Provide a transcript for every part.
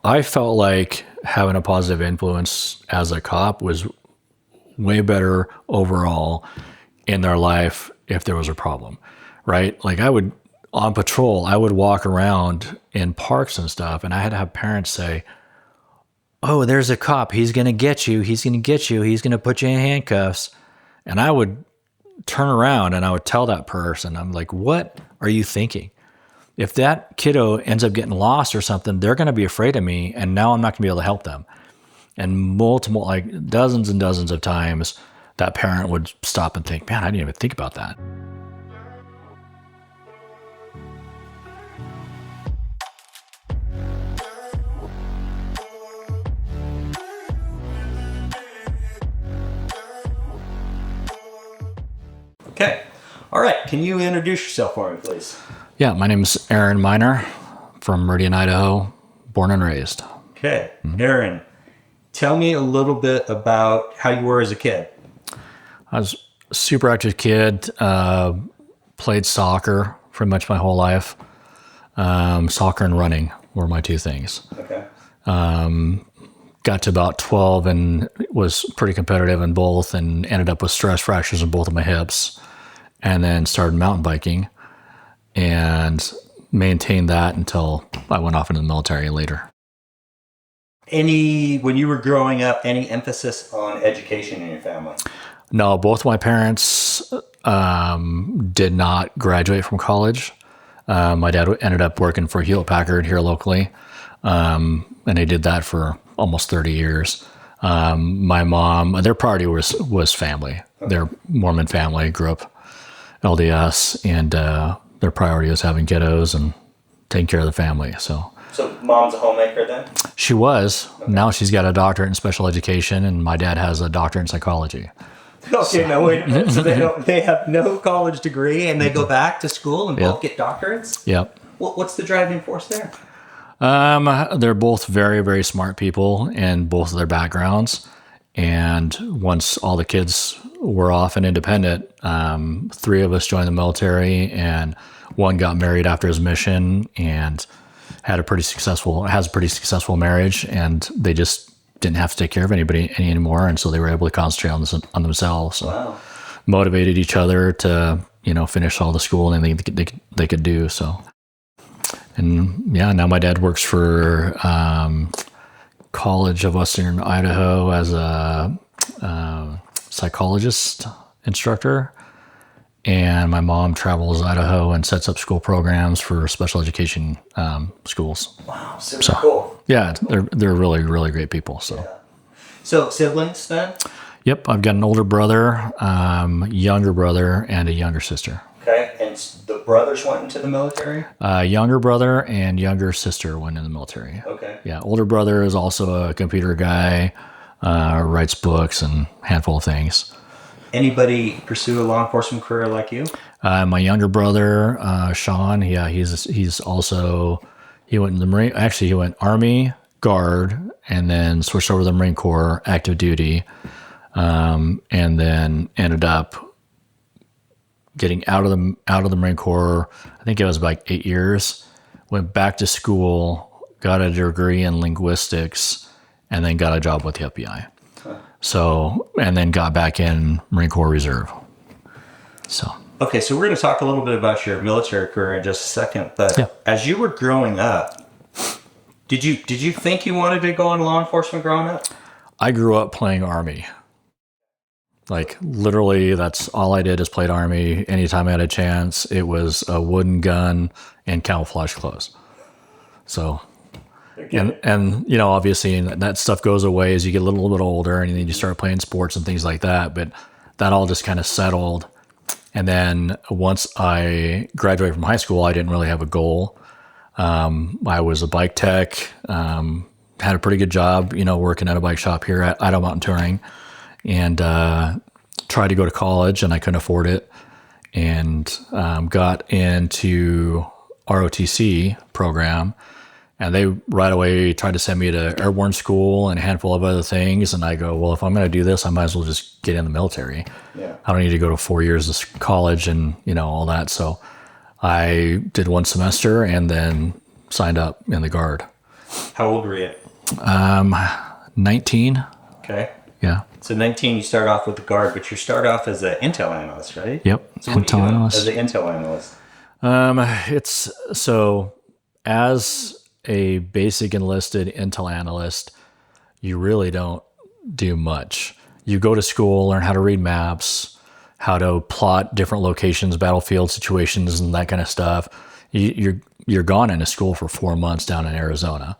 I felt like having a positive influence as a cop was way better overall in their life if there was a problem, right? Like on patrol, I would walk around in parks and stuff, and I had to have parents say, "Oh, there's a cop. He's going to get you. He's going to get you. He's going to put you in handcuffs." And I would turn around and I would tell that person, I'm like, "What are you thinking? If that kiddo ends up getting lost or something, they're going to be afraid of me, and now I'm not going to be able to help them." And multiple, like dozens and dozens of times, that parent would stop and think, "Man, I didn't even think about that." Okay. All right. Can you introduce yourself for me, please? Yeah, my name is Aaron Miner from Meridian, Idaho, born and raised. Okay. Aaron, tell me a little bit about how you were as a kid. I was a super active kid, played soccer pretty much my whole life. Soccer and running were my two things. Okay. Got to about 12 and was pretty competitive in both, and ended up with stress fractures in both of my hips, and then started mountain biking and maintained that until I went off into the military later. When you were growing up, any emphasis on education in your family? No, both my parents did not graduate from college. My dad ended up working for Hewlett Packard here locally, and they did that for almost 30 years. My mom, their priority was family. Okay. Their Mormon family grew up LDS, and their priority was having kiddos and taking care of the family. So mom's a homemaker then? She was. Okay. Now she's got a doctorate in special education, and my dad has a doctorate in psychology. Okay, now wait a minute. So they have no college degree, and they go back to school and both get doctorates? Yep. What's the driving force there? They're both very, very smart people in both of their backgrounds. And once all the kids were off and independent, 3 of us joined the military, and one got married after his mission and has a pretty successful marriage, and they just didn't have to take care of anybody anymore. And so they were able to concentrate on themselves. So wow. Motivated each other to, finish all the school and anything they could do. So. And yeah, now my dad works for College of Western Idaho as a psychologist instructor. And my mom travels Idaho and sets up school programs for special education schools. Wow, super cool. Yeah, they're really, really great people. So, So siblings then? Yep, I've got an older brother, younger brother, and a younger sister. Okay, and the brothers went into the military? Younger brother and younger sister went in the military. Okay. Yeah, older brother is also a computer guy, writes books and a handful of things. Anybody pursue a law enforcement career like you? My younger brother, Sean, he went in the Marine. Actually, he went Army, Guard, and then switched over to the Marine Corps, active duty, and then ended up getting out of the Marine Corps. I think it was like 8 years. Went back to school, got a degree in linguistics, and then got a job with the FBI. So, and then got back in Marine Corps Reserve. So. Okay, so we're going to talk a little bit about your military career in just a second. But As you were growing up, did you think you wanted to go into law enforcement growing up? I grew up playing Army. Like literally, that's all I did is played Army. Anytime I had a chance, it was a wooden gun and camouflage clothes. So, and obviously that stuff goes away as you get a little bit older, and then you start playing sports and things like that. But that all just kind of settled. And then once I graduated from high school, I didn't really have a goal. I was a bike tech, had a pretty good job, working at a bike shop here at Idaho Mountain Touring, and tried to go to college, and I couldn't afford it, and got into ROTC program, and they right away tried to send me to airborne school and a handful of other things. And I go, well, if I'm going to do this, I might as well just get in the military. Yeah. I don't need to go to 4 years of college and, all that. So I did one semester and then signed up in the Guard. How old were you? 19. Okay. Yeah. So 19, you start off with the guard, but you start off as an intel analyst, right? Yep. So what Intel analyst. as an intel analyst? It's so as a basic enlisted intel analyst, you really don't do much. You go to school, learn how to read maps, how to plot different locations, battlefield situations, and that kind of stuff. You're gone into school for 4 months down in Arizona.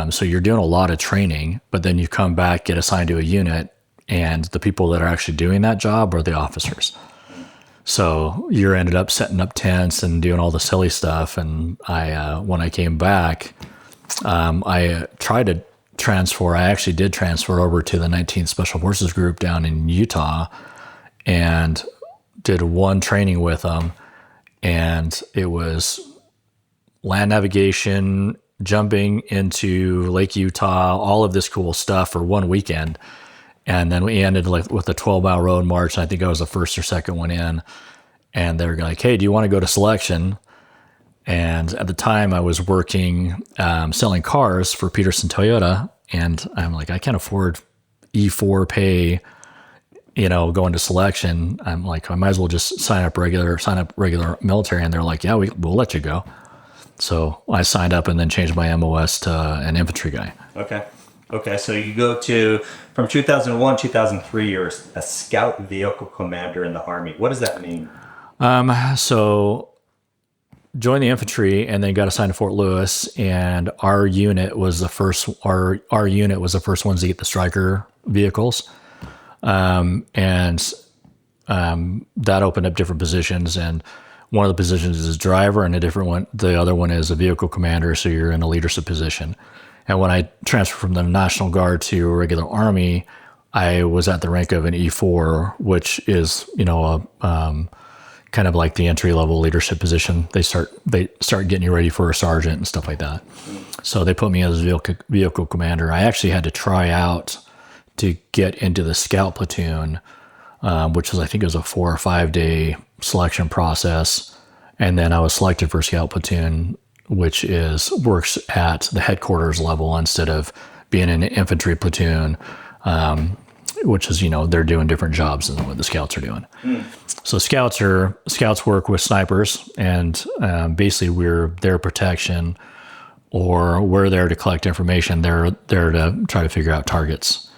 So you're doing a lot of training, but then you come back, get assigned to a unit, and the people that are actually doing that job are the officers. So you're ended up setting up tents and doing all the silly stuff. And when I came back, I tried to transfer. I actually did transfer over to the 19th Special Forces Group down in Utah and did one training with them. And it was land navigation, jumping into Lake Utah, all of this cool stuff for one weekend. And then we ended with a 12-mile road march. And I think I was the first or second one in. And they were like, hey, do you want to go to selection? And at the time I was working, selling cars for Peterson Toyota. And I'm like, I can't afford E4 pay, going to selection. I'm like, I might as well just sign up regular military. And they're like, yeah, we'll let you go. So I signed up and then changed my MOS to an infantry guy. Okay. So you go from 2001, 2003, you're a scout vehicle commander in the Army. What does that mean? So joined the infantry and then got assigned to Fort Lewis, and our unit was the first ones to get the Stryker vehicles. That opened up different positions, and one of the positions is driver, and the other one is a vehicle commander. So you're in a leadership position. And when I transferred from the National Guard to regular Army, I was at the rank of an E4, which is, kind of like the entry level leadership position. They start getting you ready for a sergeant and stuff like that. So they put me as a vehicle commander. I actually had to try out to get into the scout platoon, which was, I think it was a 4 or 5 day selection process. And then I was selected for scout platoon, which works at the headquarters level instead of being in an infantry platoon, which is, they're doing different jobs than what the scouts are doing. So scouts work with snipers, and basically we're their protection, or we're there to collect information. They're there to try to figure out targets.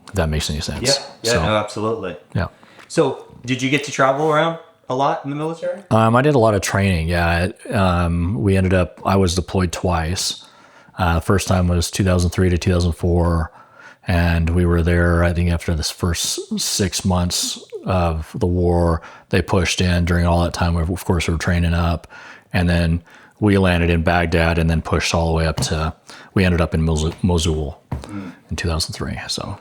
If that makes any sense. Yeah, no, absolutely. Yeah. So did you get to travel around a lot in the military? I did a lot of training. Yeah. I was deployed twice. First time was 2003 to 2004. And we were there, I think, after this first 6 months of the war. They pushed in during all that time. Of course, we were training up. And then we landed in Baghdad and then pushed all the way we ended up in Mosul in 2003. So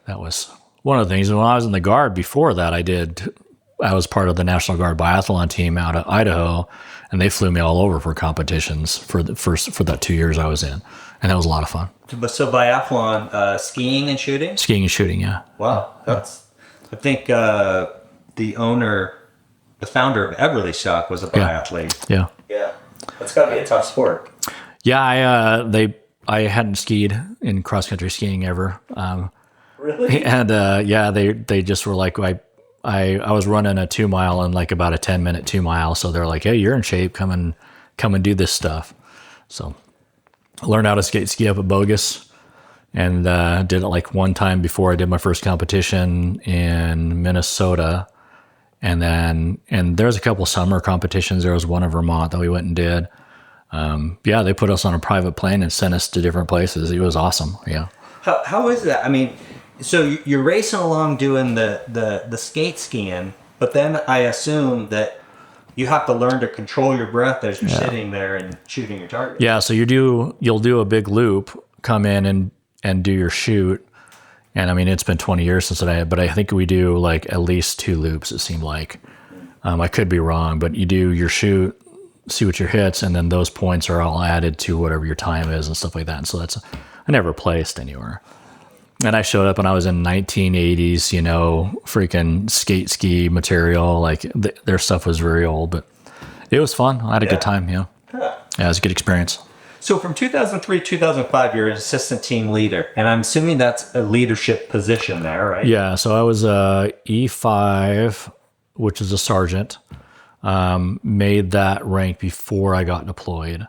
that was one of the things. And when I was in the Guard before that, I was part of the National Guard Biathlon team out of Idaho, and they flew me all over for competitions for that 2 years I was in. And that was a lot of fun. So biathlon, skiing and shooting? Skiing and shooting, yeah. Wow. I think the founder of Everly Stock was a biathlete. Yeah. Yeah. That's got to be a tough sport. Yeah, I hadn't skied in cross-country skiing ever. Really? And they just were like, I was running a 2 mile in like about a 10-minute 2 mile. So they're like, hey, you're in shape. Come and do this stuff. So I learned how to ski up at Bogus, and did it like one time before I did my first competition in Minnesota. And there's a couple summer competitions. There was one in Vermont that we went and did. They put us on a private plane and sent us to different places. It was awesome. Yeah. How is that? I mean, so you're racing along doing the skate skiing, but then I assume that you have to learn to control your breath as you're sitting there and shooting your target. Yeah, so you'll do a big loop, come in and do your shoot. And I mean, it's been 20 years since but I think we do like at least 2 loops, it seemed like. I could be wrong, but you do your shoot, see what your hits, and then those points are all added to whatever your time is and stuff like that. And so I never placed anywhere. And I showed up and I was in 1980s, freaking skate ski material. Like their stuff was very old, but it was fun. I had a good time. Yeah. It was a good experience. So from 2003 to 2005, you're an assistant team leader, and I'm assuming that's a leadership position there, right? Yeah, so I was a E5, which is a sergeant. Made that rank before I got deployed.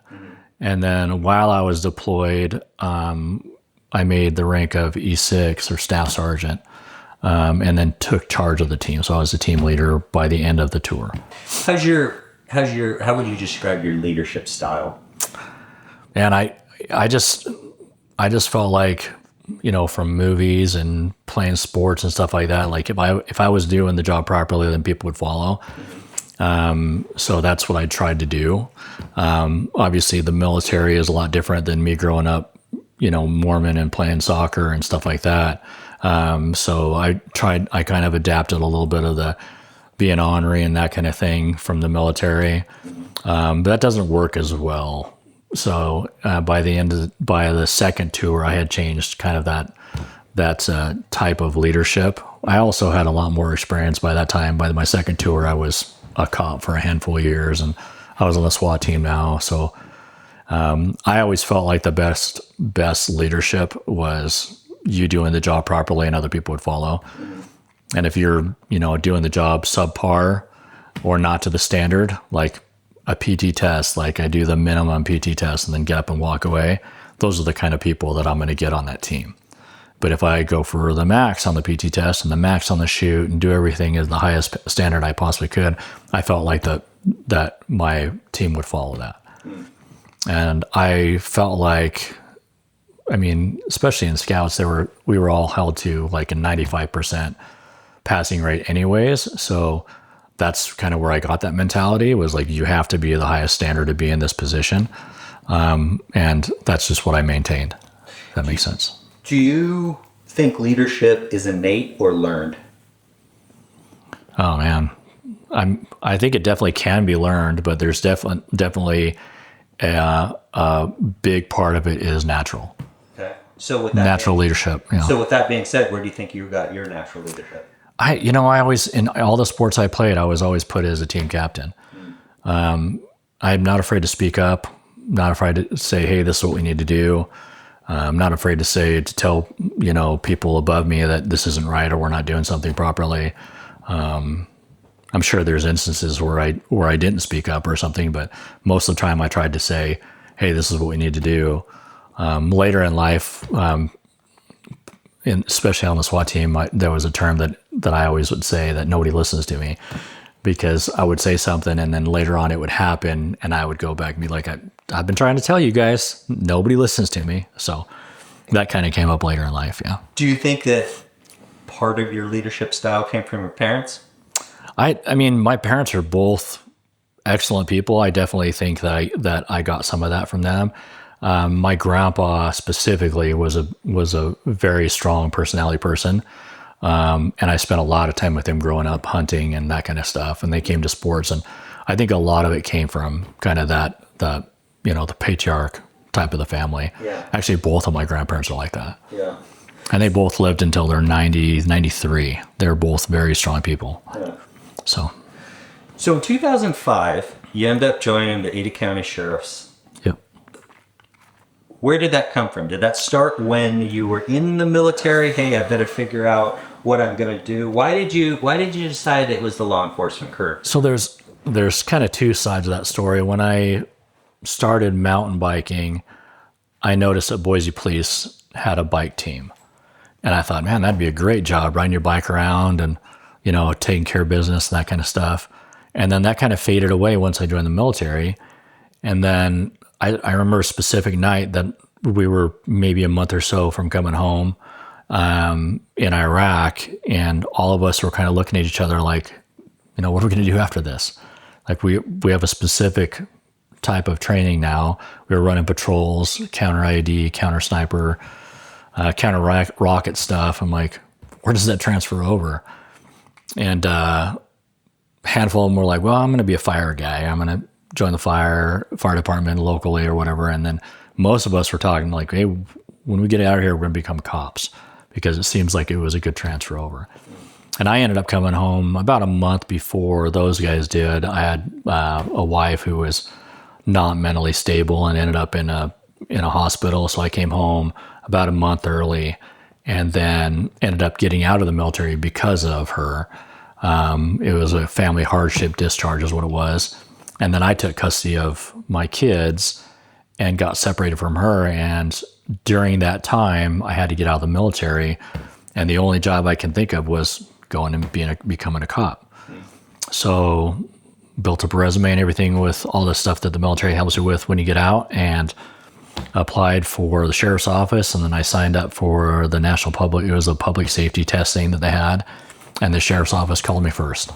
And then while I was deployed, I made the rank of E6 or staff sergeant, and then took charge of the team. So I was the team leader by the end of the tour. How would you describe your leadership style? And I just felt like, from movies and playing sports and stuff like that, like if I was doing the job properly, then people would follow. So that's what I tried to do. Obviously the military is a lot different than me growing up, Mormon and playing soccer and stuff like that. So I kind of adapted a little bit of the being ornery and that kind of thing from the military. But that doesn't work as well. So, by the second tour, I had changed kind of that type of leadership. I also had a lot more experience by that time. By my second tour, I was a cop for a handful of years, and I was on the SWAT team now. So I always felt like the best leadership was you doing the job properly and other people would follow. And if you're, doing the job subpar or not to the standard, like a PT test, like I do the minimum PT test and then get up and walk away, those are the kind of people that I'm going to get on that team. But if I go for the max on the PT test and the max on the shoot and do everything as the highest standard I possibly could, I felt like that my team would follow that. And I felt like, especially in scouts, we were all held to like a 95% passing rate anyways. So that's kind of where I got that mentality, was like, you have to be the highest standard to be in this position. And that's just what I maintained. If that makes sense. Do you think leadership is innate or learned? Oh man. I think it definitely can be learned, but there's definitely a big part of it is natural. Okay. So with that natural leadership. So with that being said, where do you think you got your natural leadership? I always, in all the sports I played, I was always put as a team captain. I'm not afraid to speak up, not afraid to say, hey, this is what we need to do. I'm not afraid to tell, people above me that this isn't right or we're not doing something properly. I'm sure there's instances where I didn't speak up or something, but most of the time I tried to say, hey, this is what we need to do. Later in life, especially on the SWAT team, there was a term that I always would say that nobody listens to me, because I would say something and then later on it would happen and I would go back and be like, I've been trying to tell you guys, nobody listens to me. So that kind of came up later in life. Yeah. Do you think that part of your leadership style came from your parents? My parents are both excellent people. I definitely think that I got some of that from them. My grandpa specifically was a very strong personality person. And I spent a lot of time with him growing up hunting and that kind of stuff. And they came to sports. And I think a lot of it came from kind of the patriarch type of the family. Yeah. Actually, both of my grandparents are like that. Yeah. And they both lived until they're 90, 93. They're both very strong people. Yeah. So in 2005, you end up joining the Ada County Sheriffs. Yep. Where did that come from? Did that start when you were in the military? Hey, I better figure out what I'm going to do. Why did you decide it was the law enforcement career? So there's kind of two sides of that story. When I started mountain biking, I noticed that Boise Police had a bike team. And I thought, man, that'd be a great job, riding your bike around and, taking care of business and that kind of stuff. And then that kind of faded away once I joined the military. And then I remember a specific night that we were maybe a month or so from coming home in Iraq, and all of us were kind of looking at each other like, what are we going to do after this? Like we have a specific type of training now. We were running patrols, counter IED, counter sniper, counter rocket stuff. I'm like, where does that transfer over? And handful of them were like, well, I'm going to be a fire guy. I'm going to join the fire department locally or whatever. And then most of us were talking like, hey, when we get out of here, we're going to become cops, because it seems like it was a good transfer over. And I ended up coming home about a month before those guys did. I had a wife who was not mentally stable and ended up in a in a hospital. So I came home about a month early and then ended up getting out of the military because of her. It was a family hardship discharge is what it was. And then I took custody of my kids and got separated from her. And during that time, I had to get out of the military. And the only job I can think of was going and becoming a cop. So built up a resume and everything with all the stuff that the military helps you with when you get out, and applied for the sheriff's office. And then I signed up for the national public. It was a public safety testing that they had. And the sheriff's office called me first.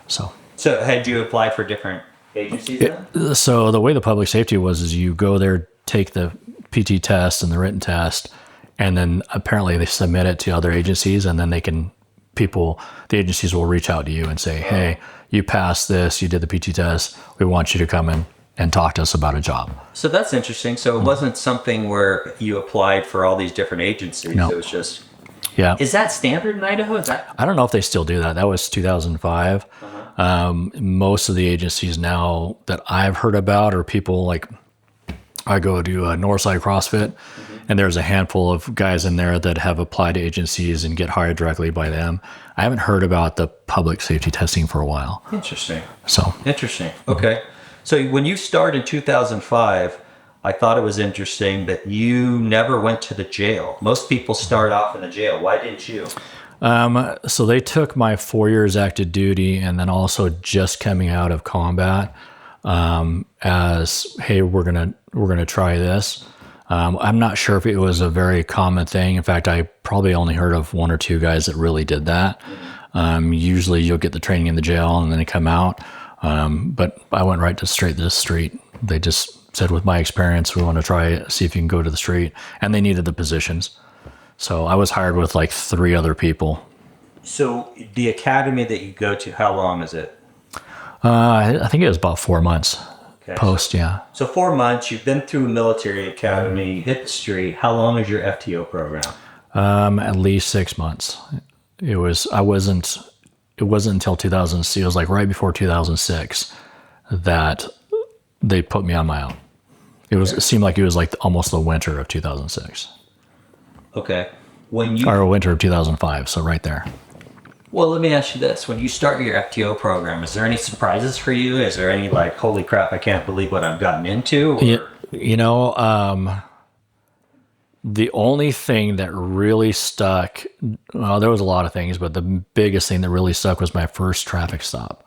So had you applied for different agencies then? So the way the public safety was is you go there, take the PT test and the written test, and then apparently they submit it to other agencies, and then the agencies will reach out to you and say, hey, you passed this, you did the PT test, we want you to come in and talk to us about a job. So that's interesting. So it wasn't something where you applied for all these different agencies. No. It was just... Yeah. Is that standard in Idaho? I don't know if they still do that. That was 2005. Most of the agencies now that I've heard about are people like, I go to Northside CrossFit, and there's a handful of guys in there that have applied to agencies and get hired directly by them. I haven't heard about the public safety testing for a while. Interesting. So interesting. Okay. So when you started in 2005, I thought it was interesting that you never went to the jail. Most people start off in the jail. Why didn't you? So they took my 4 years active duty and then also just coming out of combat as, hey, we're gonna try this. I'm not sure if it was a very common thing. In fact, I probably only heard of one or two guys that really did that. Usually you'll get the training in the jail and then they come out. But I went straight to the street. They just said, with my experience, we want to try it, see if you can go to the street. And they needed the positions. So I was hired with like 3 other people. So the academy that you go to, how long is it? I think it was about 4 months post, yeah. So 4 months, you've been through a military academy, you hit the street. How long is your FTO program? At least 6 months. It wasn't until 2006. It was like right before 2006 that they put me on my own. It seemed like it was like almost the winter of 2006. Okay. Or winter of 2005, so right there. Well, let me ask you this. When you start your FTO program, is there any surprises for you? Is there any like, holy crap, I can't believe what I've gotten into? Or? The only thing that really stuck, well, there was a lot of things, but the biggest thing that really stuck was my first traffic stop.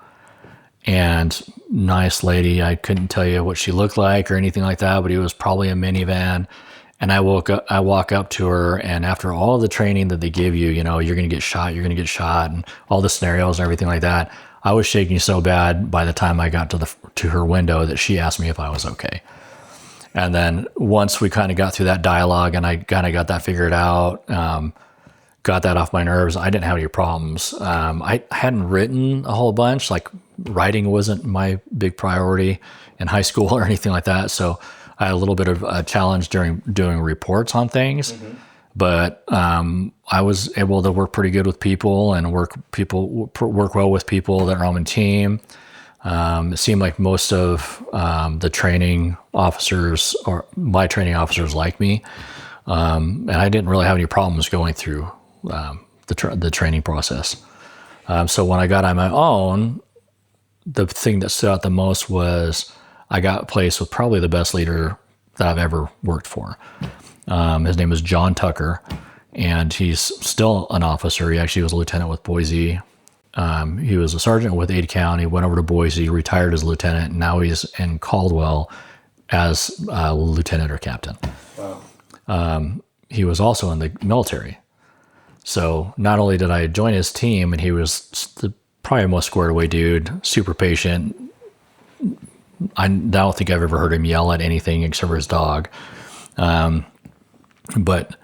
And nice lady, I couldn't tell you what she looked like or anything like that, but it was probably a minivan. And I walk up to her, and after all the training that they give you, you're going to get shot, and all the scenarios and everything like that, I was shaking so bad by the time I got to her window that she asked me if I was okay. And then once we kind of got through that dialogue and I kind of got that figured out, got that off my nerves, I didn't have any problems. I hadn't written a whole bunch. Like, writing wasn't my big priority in high school or anything like that. So I had a little bit of a challenge during doing reports on things. But I was able to work pretty good with people and work well with people that are on the team. It seemed like most of the training officers, or my training officers, like me, and I didn't really have any problems going through the training process. So when I got on my own, the thing that stood out the most was I got placed with probably the best leader that I've ever worked for. His name is John Tucker, and he's still an officer. He actually was a lieutenant with Boise. He was a sergeant with Ada County, went over to Boise, retired as a lieutenant, and now he's in Caldwell as a lieutenant or captain. Wow. He was also in the military. So not only did I join his team, and he was probably the most squared away dude, super patient. I don't think I've ever heard him yell at anything except for his dog. But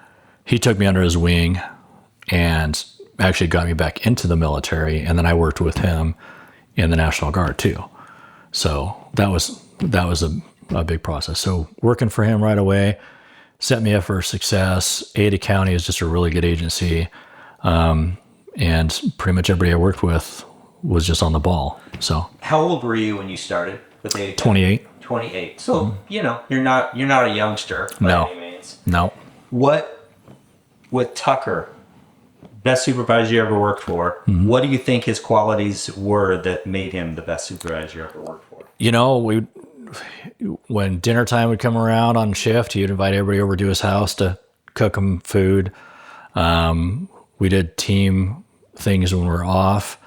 he took me under his wing and actually got me back into the military. And then I worked with him in the National Guard too. So that was a big process. So working for him right away set me up for success. Ada County is just a really good agency. And pretty much everybody I worked with was just on the ball. So how old were you when you started? with Ada County? 28. 28. So, you know, you're not a youngster by No. any means. No. What, with Tucker, best supervisor you ever worked for, what do you think his qualities were that made him the best supervisor you ever worked for? You know, when dinner time would come around on shift, he'd invite everybody over to his house to cook them food. We did team things when we were off.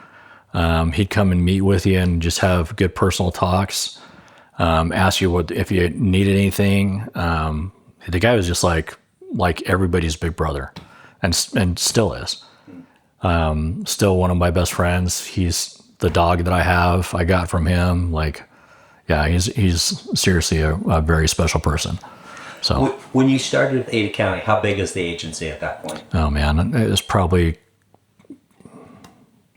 He'd come and meet with you and just have good personal talks. Ask you if you needed anything. The guy was just like everybody's big brother, and still is. Still one of my best friends. He's the dog that I got from him. Like, yeah, he's seriously a very special person. So when you started with Ada County, how big is the agency at that point? Oh man, it was probably,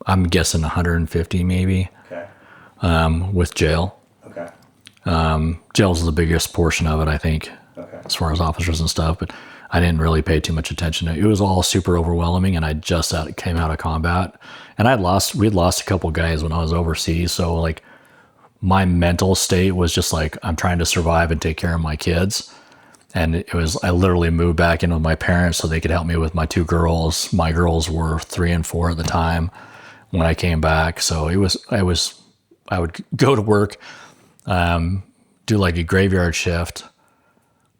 I'm guessing 150 maybe. Okay. With jail. Okay. Jail's the biggest portion of it, I think, Okay. as far as officers and stuff. But I didn't really pay too much attention to it. It was all super overwhelming, and I just came out of combat, and we'd lost a couple guys when I was overseas. So like, my mental state was just like, I'm trying to survive and take care of my kids. And I literally moved back in with my parents so they could help me with my 2 girls. My girls were 3 and 4 at the time when I came back. So I would go to work, do like a graveyard shift,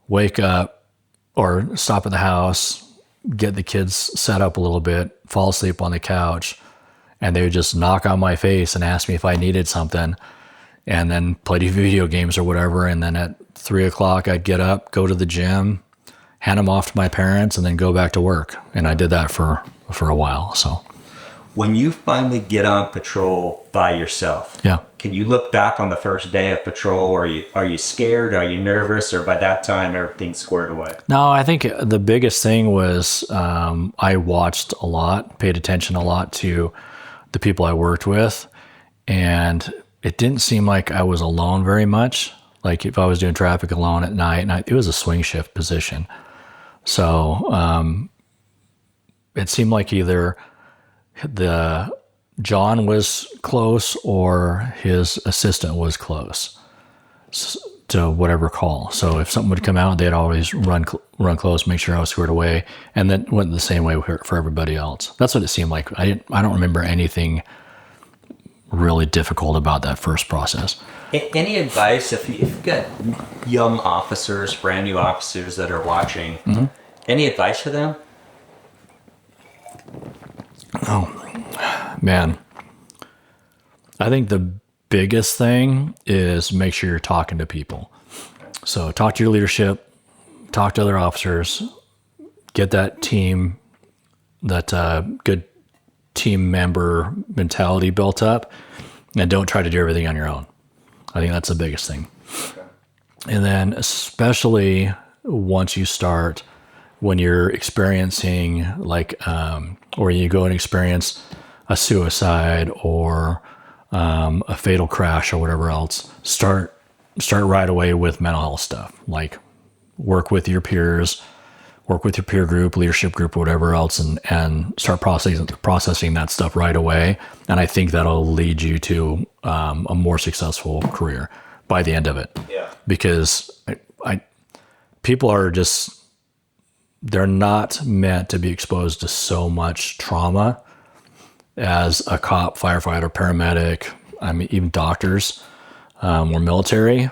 wake up or stop at the house, get the kids set up a little bit, fall asleep on the couch, and they would just knock on my face and ask me if I needed something, and then play video games or whatever. And then at 3 o'clock, I'd get up, go to the gym, hand them off to my parents, and then go back to work. And I did that for a while. So when you finally get on patrol by yourself, yeah. Can you look back on the first day of patrol? Are you scared? Are you nervous? Or by that time, everything's squared away? No, I think the biggest thing was I watched a lot, paid attention a lot to the people I worked with, and it didn't seem like I was alone very much. Like if I was doing traffic alone at night, it was a swing shift position. So it seemed like either John was close or his assistant was close to whatever call. So if something would come out, they'd always run close, make sure I was squared away, and then went the same way for everybody else. That's what it seemed like. I don't remember anything really difficult about that first process. Any advice if you've got young officers, brand new officers that are watching? Mm-hmm. Any advice for them? Oh, man. I think the biggest thing is make sure you're talking to people. So talk to your leadership, talk to other officers, get that team, that good team member mentality built up, and don't try to do everything on your own. I think that's the biggest thing. Okay. And then especially once you start, when you're experiencing or you go and experience a suicide or a fatal crash or whatever else, start right away with mental health stuff. Like work with your peers, work with your peer group, leadership group, or whatever else, and start processing that stuff right away. And I think that'll lead you to a more successful career by the end of it. Yeah. Because people are just, they're not meant to be exposed to so much trauma as a cop, firefighter, paramedic, even doctors, or military,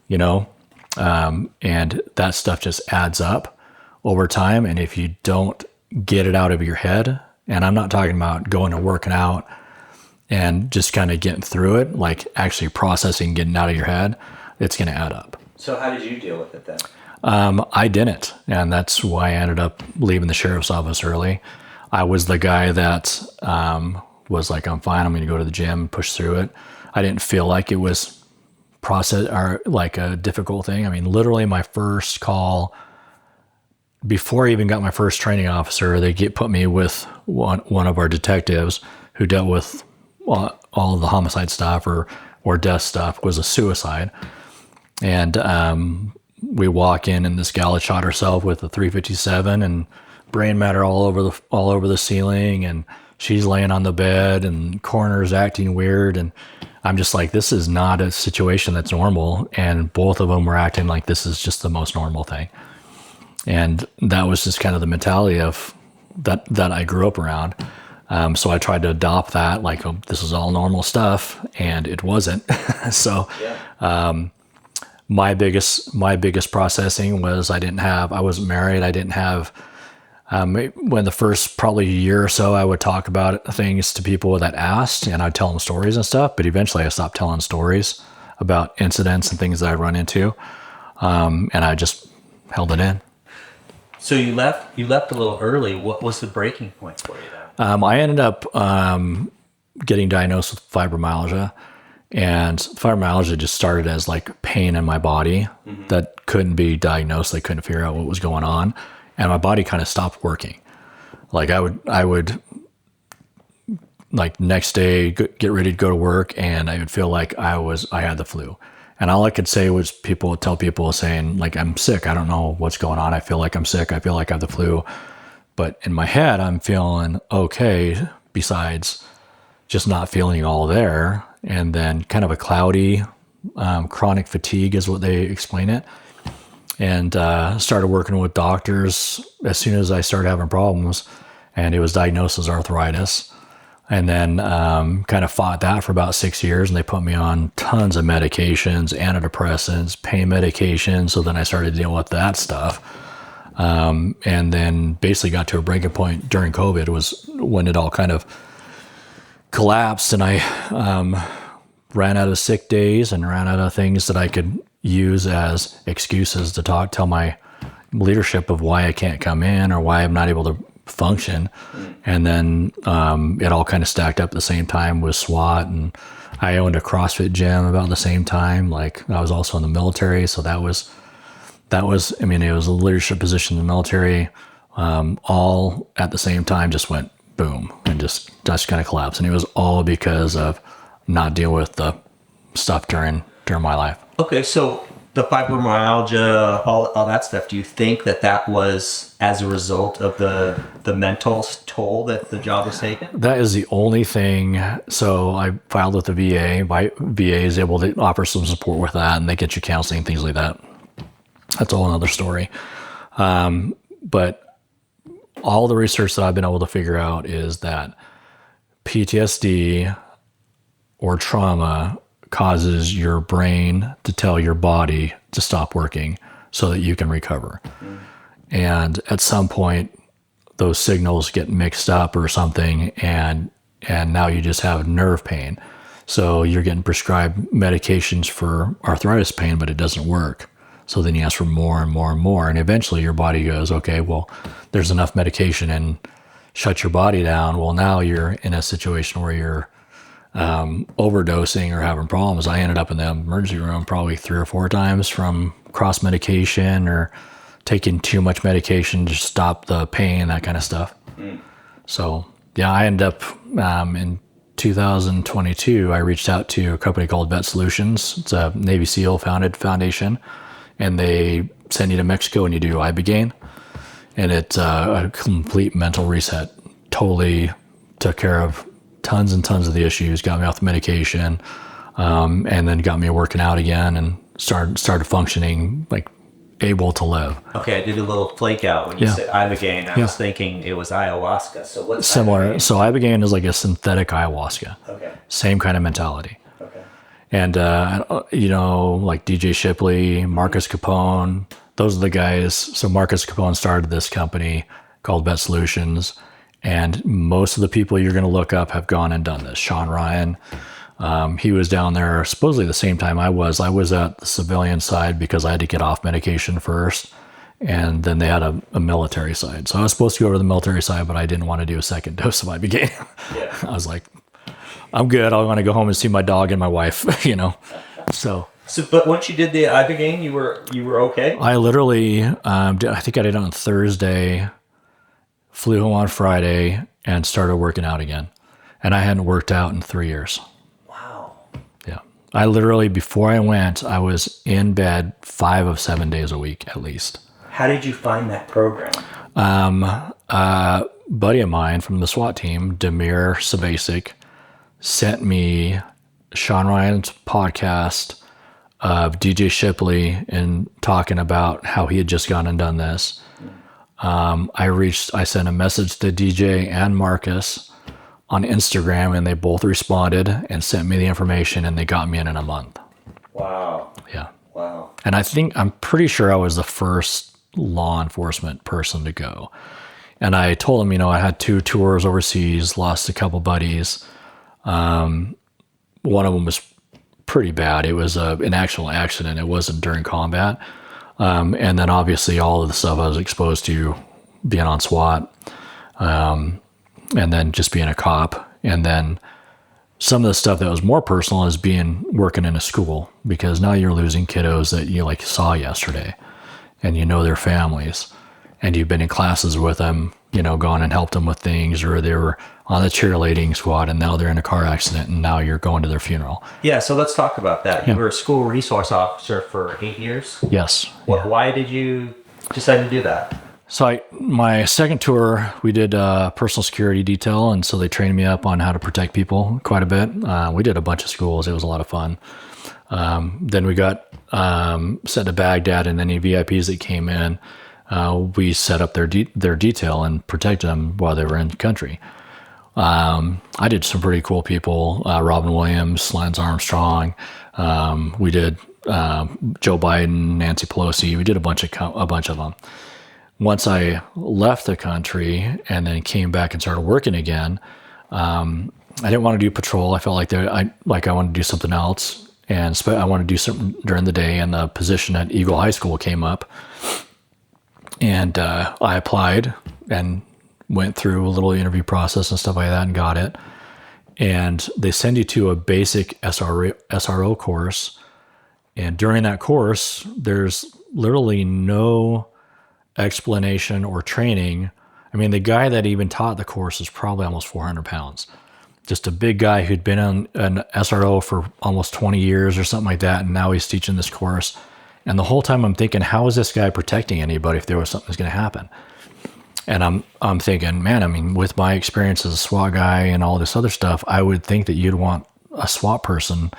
and that stuff just adds up over time. And if you don't get it out of your head, and I'm not talking about going and working out and just kind of getting through it, like actually processing, getting out of your head, it's going to add up. So how did you deal with it then? I didn't. And that's why I ended up leaving the sheriff's office early. I was the guy that was like, I'm fine, I'm going to go to the gym, push through it. I didn't feel like it was process or like a difficult thing. I mean, literally my first call, before I even got my first training officer, they put me with one of our detectives who dealt with all of the homicide stuff or death stuff, was a suicide. And we walk in and this gal had shot herself with a .357 and brain matter all over the ceiling, and she's laying on the bed and coroner's acting weird. And I'm just like, this is not a situation that's normal. And both of them were acting like this is just the most normal thing. And that was just kind of the mentality of that I grew up around. So I tried to adopt that, like, oh, this is all normal stuff, and it wasn't. So my biggest processing was I wasn't married. I didn't have, when the first probably year or so, I would talk about things to people that asked, and I'd tell them stories and stuff. But eventually I stopped telling stories about incidents and things that I run into. And I just held it in. So you left a little early. What was the breaking point for you then? I ended up getting diagnosed with fibromyalgia, and fibromyalgia just started as like pain in my body that couldn't be diagnosed. They couldn't figure out what was going on, and my body kind of stopped working. Like I would like next day get ready to go to work, and I would feel like I had the flu. And all I could say was tell people saying, like, I'm sick. I don't know what's going on. I feel like I'm sick. I feel like I have the flu. But in my head, I'm feeling okay, besides just not feeling all there. And then kind of a cloudy, chronic fatigue is what they explain it. And started working with doctors as soon as I started having problems. And it was diagnosed as arthritis. And then kind of fought that for about 6 years, and they put me on tons of medications, antidepressants, pain medications. So then I started dealing with that stuff. And then basically got to a breaking point during COVID was when it all kind of collapsed, and I ran out of sick days and ran out of things that I could use as excuses to tell my leadership of why I can't come in or why I'm not able to function. And then it all kind of stacked up at the same time with SWAT, and I owned a CrossFit gym about the same time. Like, I was also in the military, so that was I mean, it was a leadership position in the military, all at the same time, just went boom and just kind of collapsed. And it was all because of not dealing with the stuff during my life. Okay, so the fibromyalgia, all that stuff, do you think that was as a result of the mental toll that the job was taking? That is the only thing. So I filed with the VA. VA is able to offer some support with that, and they get you counseling, things like that. That's a whole another story. But all the research that I've been able to figure out is that PTSD or trauma causes your brain to tell your body to stop working so that you can recover. And at some point, those signals get mixed up or something, and now you just have nerve pain. So you're getting prescribed medications for arthritis pain, but it doesn't work. So then you ask for more and more and more, and eventually your body goes, okay, well, there's enough medication, and shut your body down. Well, now you're in a situation where you're overdosing or having problems. I ended up in the emergency room probably 3 or 4 times from cross medication or taking too much medication to stop the pain, that kind of stuff. So yeah, I ended up in 2022, I reached out to a company called Vet Solutions. It's a Navy SEAL founded foundation, and they send you to Mexico and you do Ibogaine, and it's a complete mental reset. Totally took care of tons and tons of the issues, got me off the medication, and then got me working out again and started functioning, like able to live. Okay, I did a little flake out when you said Ibogaine. I was thinking it was ayahuasca. So what's similar? Ibogaine? So Ibogaine is like a synthetic ayahuasca. Okay. Same kind of mentality. Okay. And like DJ Shipley, Marcus Capone, those are the guys. So Marcus Capone started this company called Vet Solutions, and most of the people you're going to look up have gone and done this. Sean Ryan, he was down there supposedly the same time I was. I was at the civilian side because I had to get off medication first, and then they had a military side. So I was supposed to go to the military side, but I didn't want to do a second dose of Ibogaine. Yeah. I was like, I'm good. I want to go home and see my dog and my wife, So, but once you did the Ibogaine, you were okay? I literally, I think I did it on Thursday, flew home on Friday, and started working out again. And I hadn't worked out in 3 years. Wow. Yeah. I literally, before I went, I was in bed 5 of 7 days a week at least. How did you find that program? A buddy of mine from the SWAT team, Demir Sabasic, sent me Sean Ryan's podcast of DJ Shipley and talking about how he had just gone and done this. I sent a message to DJ and Marcus on Instagram, and they both responded and sent me the information, and they got me in a month. Wow. Yeah. Wow. And I'm pretty sure I was the first law enforcement person to go. And I told them, I had 2 tours overseas, lost a couple buddies. One of them was pretty bad. It was an actual accident. It wasn't during combat. And then obviously all of the stuff I was exposed to being on SWAT, and then just being a cop. And then some of the stuff that was more personal is working in a school, because now you're losing kiddos that you saw yesterday, and their families, and you've been in classes with them, gone and helped them with things, or they were on the cheerleading squad and now they're in a car accident and now you're going to their funeral. Yeah, so let's talk about that. You were a school resource officer for 8 years? Yes. Why did you decide to do that? So my second tour, we did a personal security detail, and so they trained me up on how to protect people quite a bit. We did a bunch of schools. It was a lot of fun. Then we got sent to Baghdad, and any VIPs that came in, we set up their detail and protected them while they were in the country. I did some pretty cool people, Robin Williams, Lance Armstrong. We did Joe Biden, Nancy Pelosi. We did a bunch of them. Once I left the country and then came back and started working again, I didn't want to do patrol. I felt like I wanted to do something else, and I wanted to do something during the day. And the position at Eagle High School came up, and I applied and went through a little interview process and stuff like that and got it. And they send you to a basic SRO course. And during that course, there's literally no explanation or training. I mean, the guy that even taught the course is probably almost 400 pounds. Just a big guy who'd been on an SRO for almost 20 years or something like that. And now he's teaching this course. And the whole time I'm thinking, how is this guy protecting anybody if there was something that's going to happen? And I'm thinking, man, I mean, with my experience as a SWAT guy and all this other stuff, I would think that you'd want a SWAT person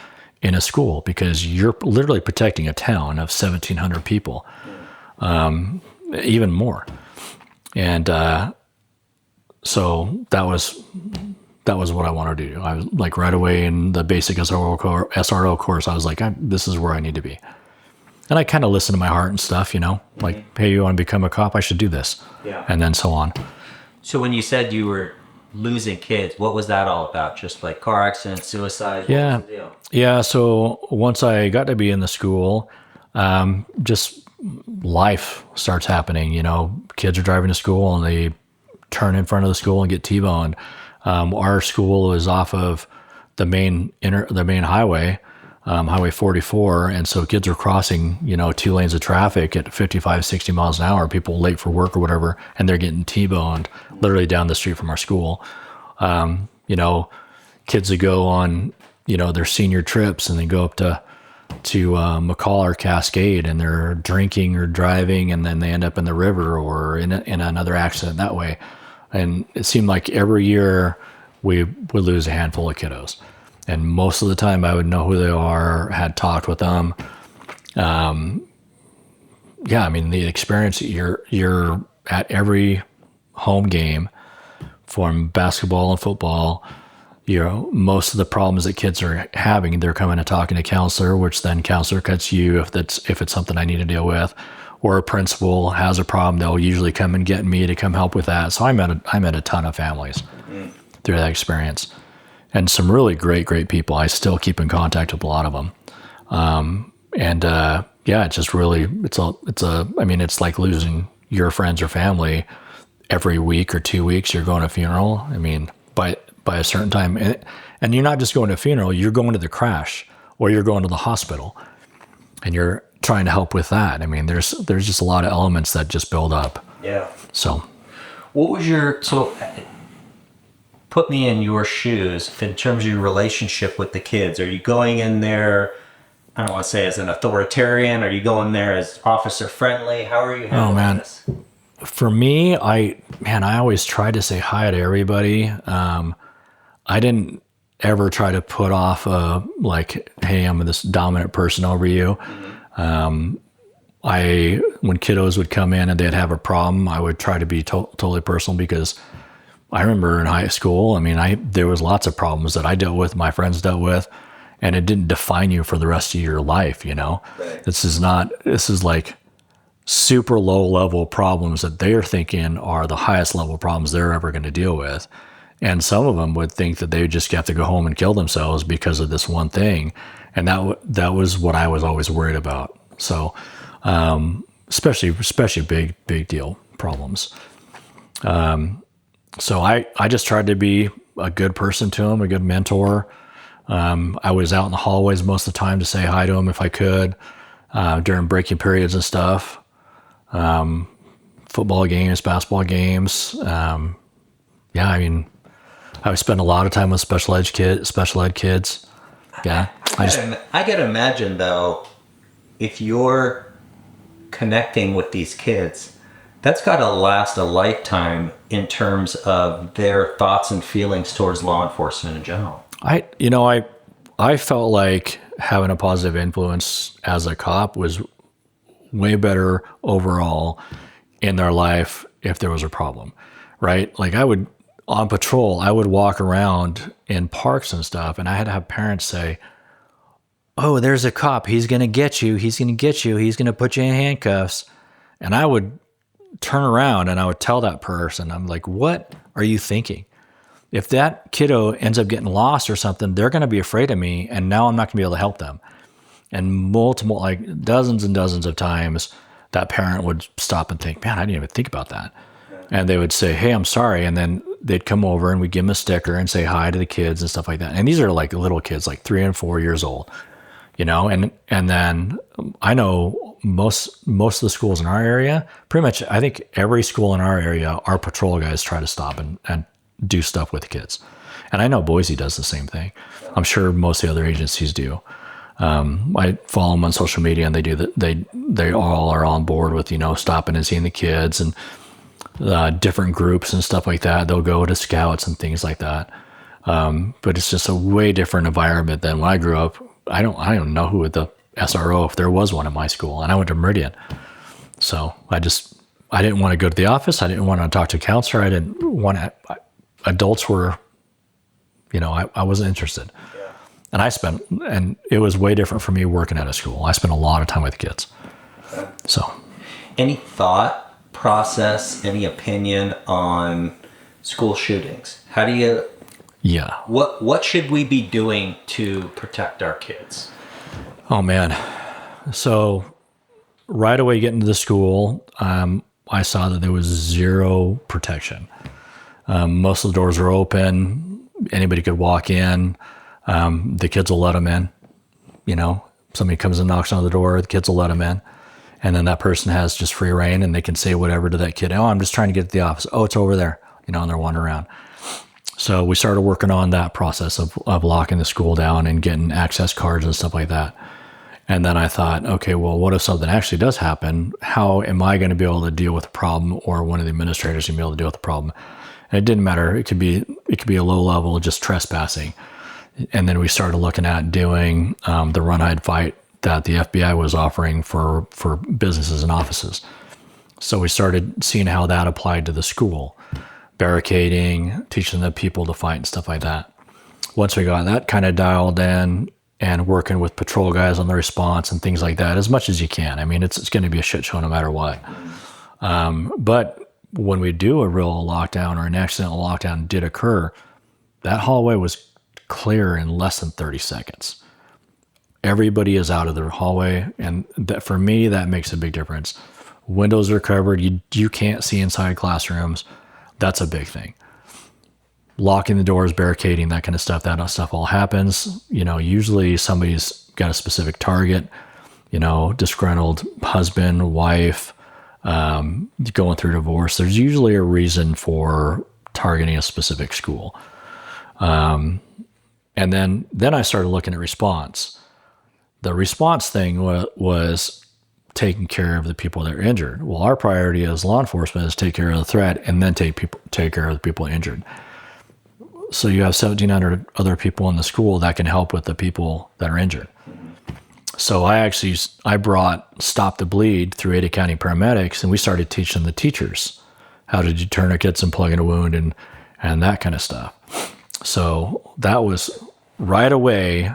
in a school, because you're literally protecting a town of 1,700 people, even more. And so that was what I wanted to do. I was like, right away in the basic SRO course, I was like, this is where I need to be. And I kind of listened to my heart and stuff, like, hey, you want to become a cop? I should do this. Yeah. And then so on. So when you said you were losing kids, what was that all about? Just like car accidents, suicide? Yeah. What was the deal? Yeah. So once I got to be in the school, just life starts happening. Kids are driving to school and they turn in front of the school and get T-boned. Our school is off of the main highway. Highway 44. And so kids are crossing, 2 lanes of traffic at 55, 60 miles an hour, people late for work or whatever, and they're getting T-boned literally down the street from our school. Kids that go on, their senior trips and they go up to McCall or Cascade, and they're drinking or driving, and then they end up in the river or in another accident that way. And it seemed like every year we would lose a handful of kiddos. And most of the time I would know who they are, had talked with them. I mean, the experience, you're at every home game from basketball and football. Most of the problems that kids are having, they're coming and talking to counselor, which then counselor cuts you if it's something I need to deal with, or a principal has a problem. They'll usually come and get me to come help with that. So I met a ton of families through that experience. And some really great people. I still keep in contact with a lot of them. It's just really, it's like losing your friends or family every week or 2 weeks. You're going to a funeral. I mean, by a certain time, and you're not just going to a funeral, you're going to the crash or you're going to the hospital and you're trying to help with that. I mean, there's just a lot of elements that just build up. Yeah. So what was put me in your shoes in terms of your relationship with the kids. Are you going in there, I don't want to say as an authoritarian, are you going there as officer friendly? How are you handling this? For me, I always tried to say hi to everybody. I didn't ever try to put off like, hey, I'm this dominant person over you. When kiddos would come in and they'd have a problem, I would try to be totally personal, because I remember in high school, I mean, there was lots of problems that I dealt with, my friends dealt with, and it didn't define you for the rest of your life, you know? Right. This is like super low level problems that they're thinking are the highest level problems they're ever going to deal with. And some of them would think that they just have to go home and kill themselves because of this one thing. And that was what I was always worried about. So, especially big deal problems. So I just tried to be a good person to him, a good mentor. I was out in the hallways most of the time to say hi to him if I could, during breaking periods and stuff. Football games, basketball games. I mean, I would spend a lot of time with special ed kids. Yeah. I gotta imagine, though, if you're connecting with these kids, that's got to last a lifetime in terms of their thoughts and feelings towards law enforcement in general. I felt like having a positive influence as a cop was way better overall in their life if there was a problem, right? Like on patrol, I would walk around in parks and stuff, and I had to have parents say, "Oh, there's a cop. He's going to get you. He's going to get you. He's going to put you in handcuffs." And I would turn around and I would tell that person, I'm like, "What are you thinking? If that kiddo ends up getting lost or something, they're going to be afraid of me, and now I'm not going to be able to help them." And multiple, like dozens and dozens of times, that parent would stop and think, "Man, I didn't even think about that." And they would say, "Hey, I'm sorry." And then they'd come over and we'd give them a sticker and say hi to the kids and stuff like that. And these are like little kids, like 3 and 4 years old, you know? And then I know most of the schools in our area, pretty much, I think every school in our area, our patrol guys try to stop and do stuff with the kids. And I know Boise does the same thing. I'm sure most of the other agencies do. I follow them on social media, and they do that. They all are on board with, stopping and seeing the kids, and different groups and stuff like that. They'll go to scouts and things like that. But it's just a way different environment than when I grew up. I don't know who the SRO, if there was one at my school, and I went to Meridian. So I didn't want to go to the office. I didn't want to talk to a counselor. I didn't want to, adults were, I wasn't interested. Yeah. And it was way different for me working at a school. I spent a lot of time with kids. So. Any thought process, any opinion on school shootings? How do you... Yeah. What should we be doing to protect our kids? Oh, man. So right away getting to the school, I saw that there was zero protection. Most of the doors were open. Anybody could walk in. The kids will let them in. Somebody comes and knocks on the door, the kids will let them in. And then that person has just free reign, and they can say whatever to that kid. "Oh, I'm just trying to get to the office." "Oh, it's over there." And they're wandering around. So we started working on that process of locking the school down and getting access cards and stuff like that. And then I thought, okay, well, what if something actually does happen? How am I going to be able to deal with the problem, or one of the administrators going to be able to deal with the problem? And it didn't matter. It could be a low level, just trespassing. And then we started looking at doing the run, hide, fight that the FBI was offering for businesses and offices. So we started seeing how that applied to the school, barricading, teaching the people to fight and stuff like that. Once we got that kind of dialed in, and working with patrol guys on the response and things like that, as much as you can. I mean, it's going to be a shit show no matter what. But when we do a real lockdown, or an accidental lockdown did occur, that hallway was clear in less than 30 seconds. Everybody is out of their hallway, and that, for me, that makes a big difference. Windows are covered. You can't see inside classrooms. That's a big thing. Locking the doors, barricading, that kind of stuff, that stuff all happens. Usually somebody's got a specific target, disgruntled husband, wife, going through divorce. There's usually a reason for targeting a specific school. And then I started looking at response. The response thing was taking care of the people that are injured. Well, our priority as law enforcement is take care of the threat, and then take care of the people injured. So you have 1,700 other people in the school that can help with the people that are injured. So I brought Stop the Bleed through Ada County paramedics, and we started teaching the teachers how to do tourniquets and plug in a wound and that kind of stuff. So that was right away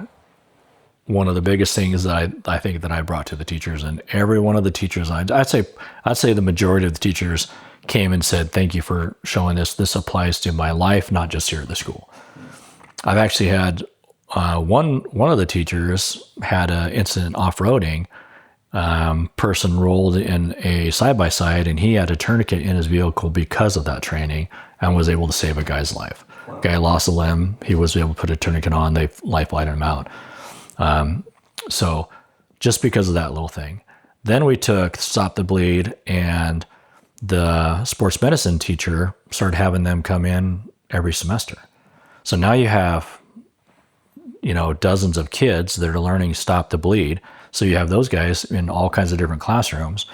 one of the biggest things that I think that I brought to the teachers. And every one of the teachers, I'd say the majority of the teachers came and said, "Thank you for showing this. This applies to my life, not just here at the school." I've actually had one of the teachers had an incident off-roading. Person rolled in a side-by-side, and he had a tourniquet in his vehicle because of that training and was able to save a guy's life. Wow. Guy lost a limb. He was able to put a tourniquet on. They life-flighted him out. So just because of that little thing. Then we took Stop the Bleed, and the sports medicine teacher started having them come in every semester. So now you have, dozens of kids that are learning Stop the Bleed. So you have those guys in all kinds of different classrooms.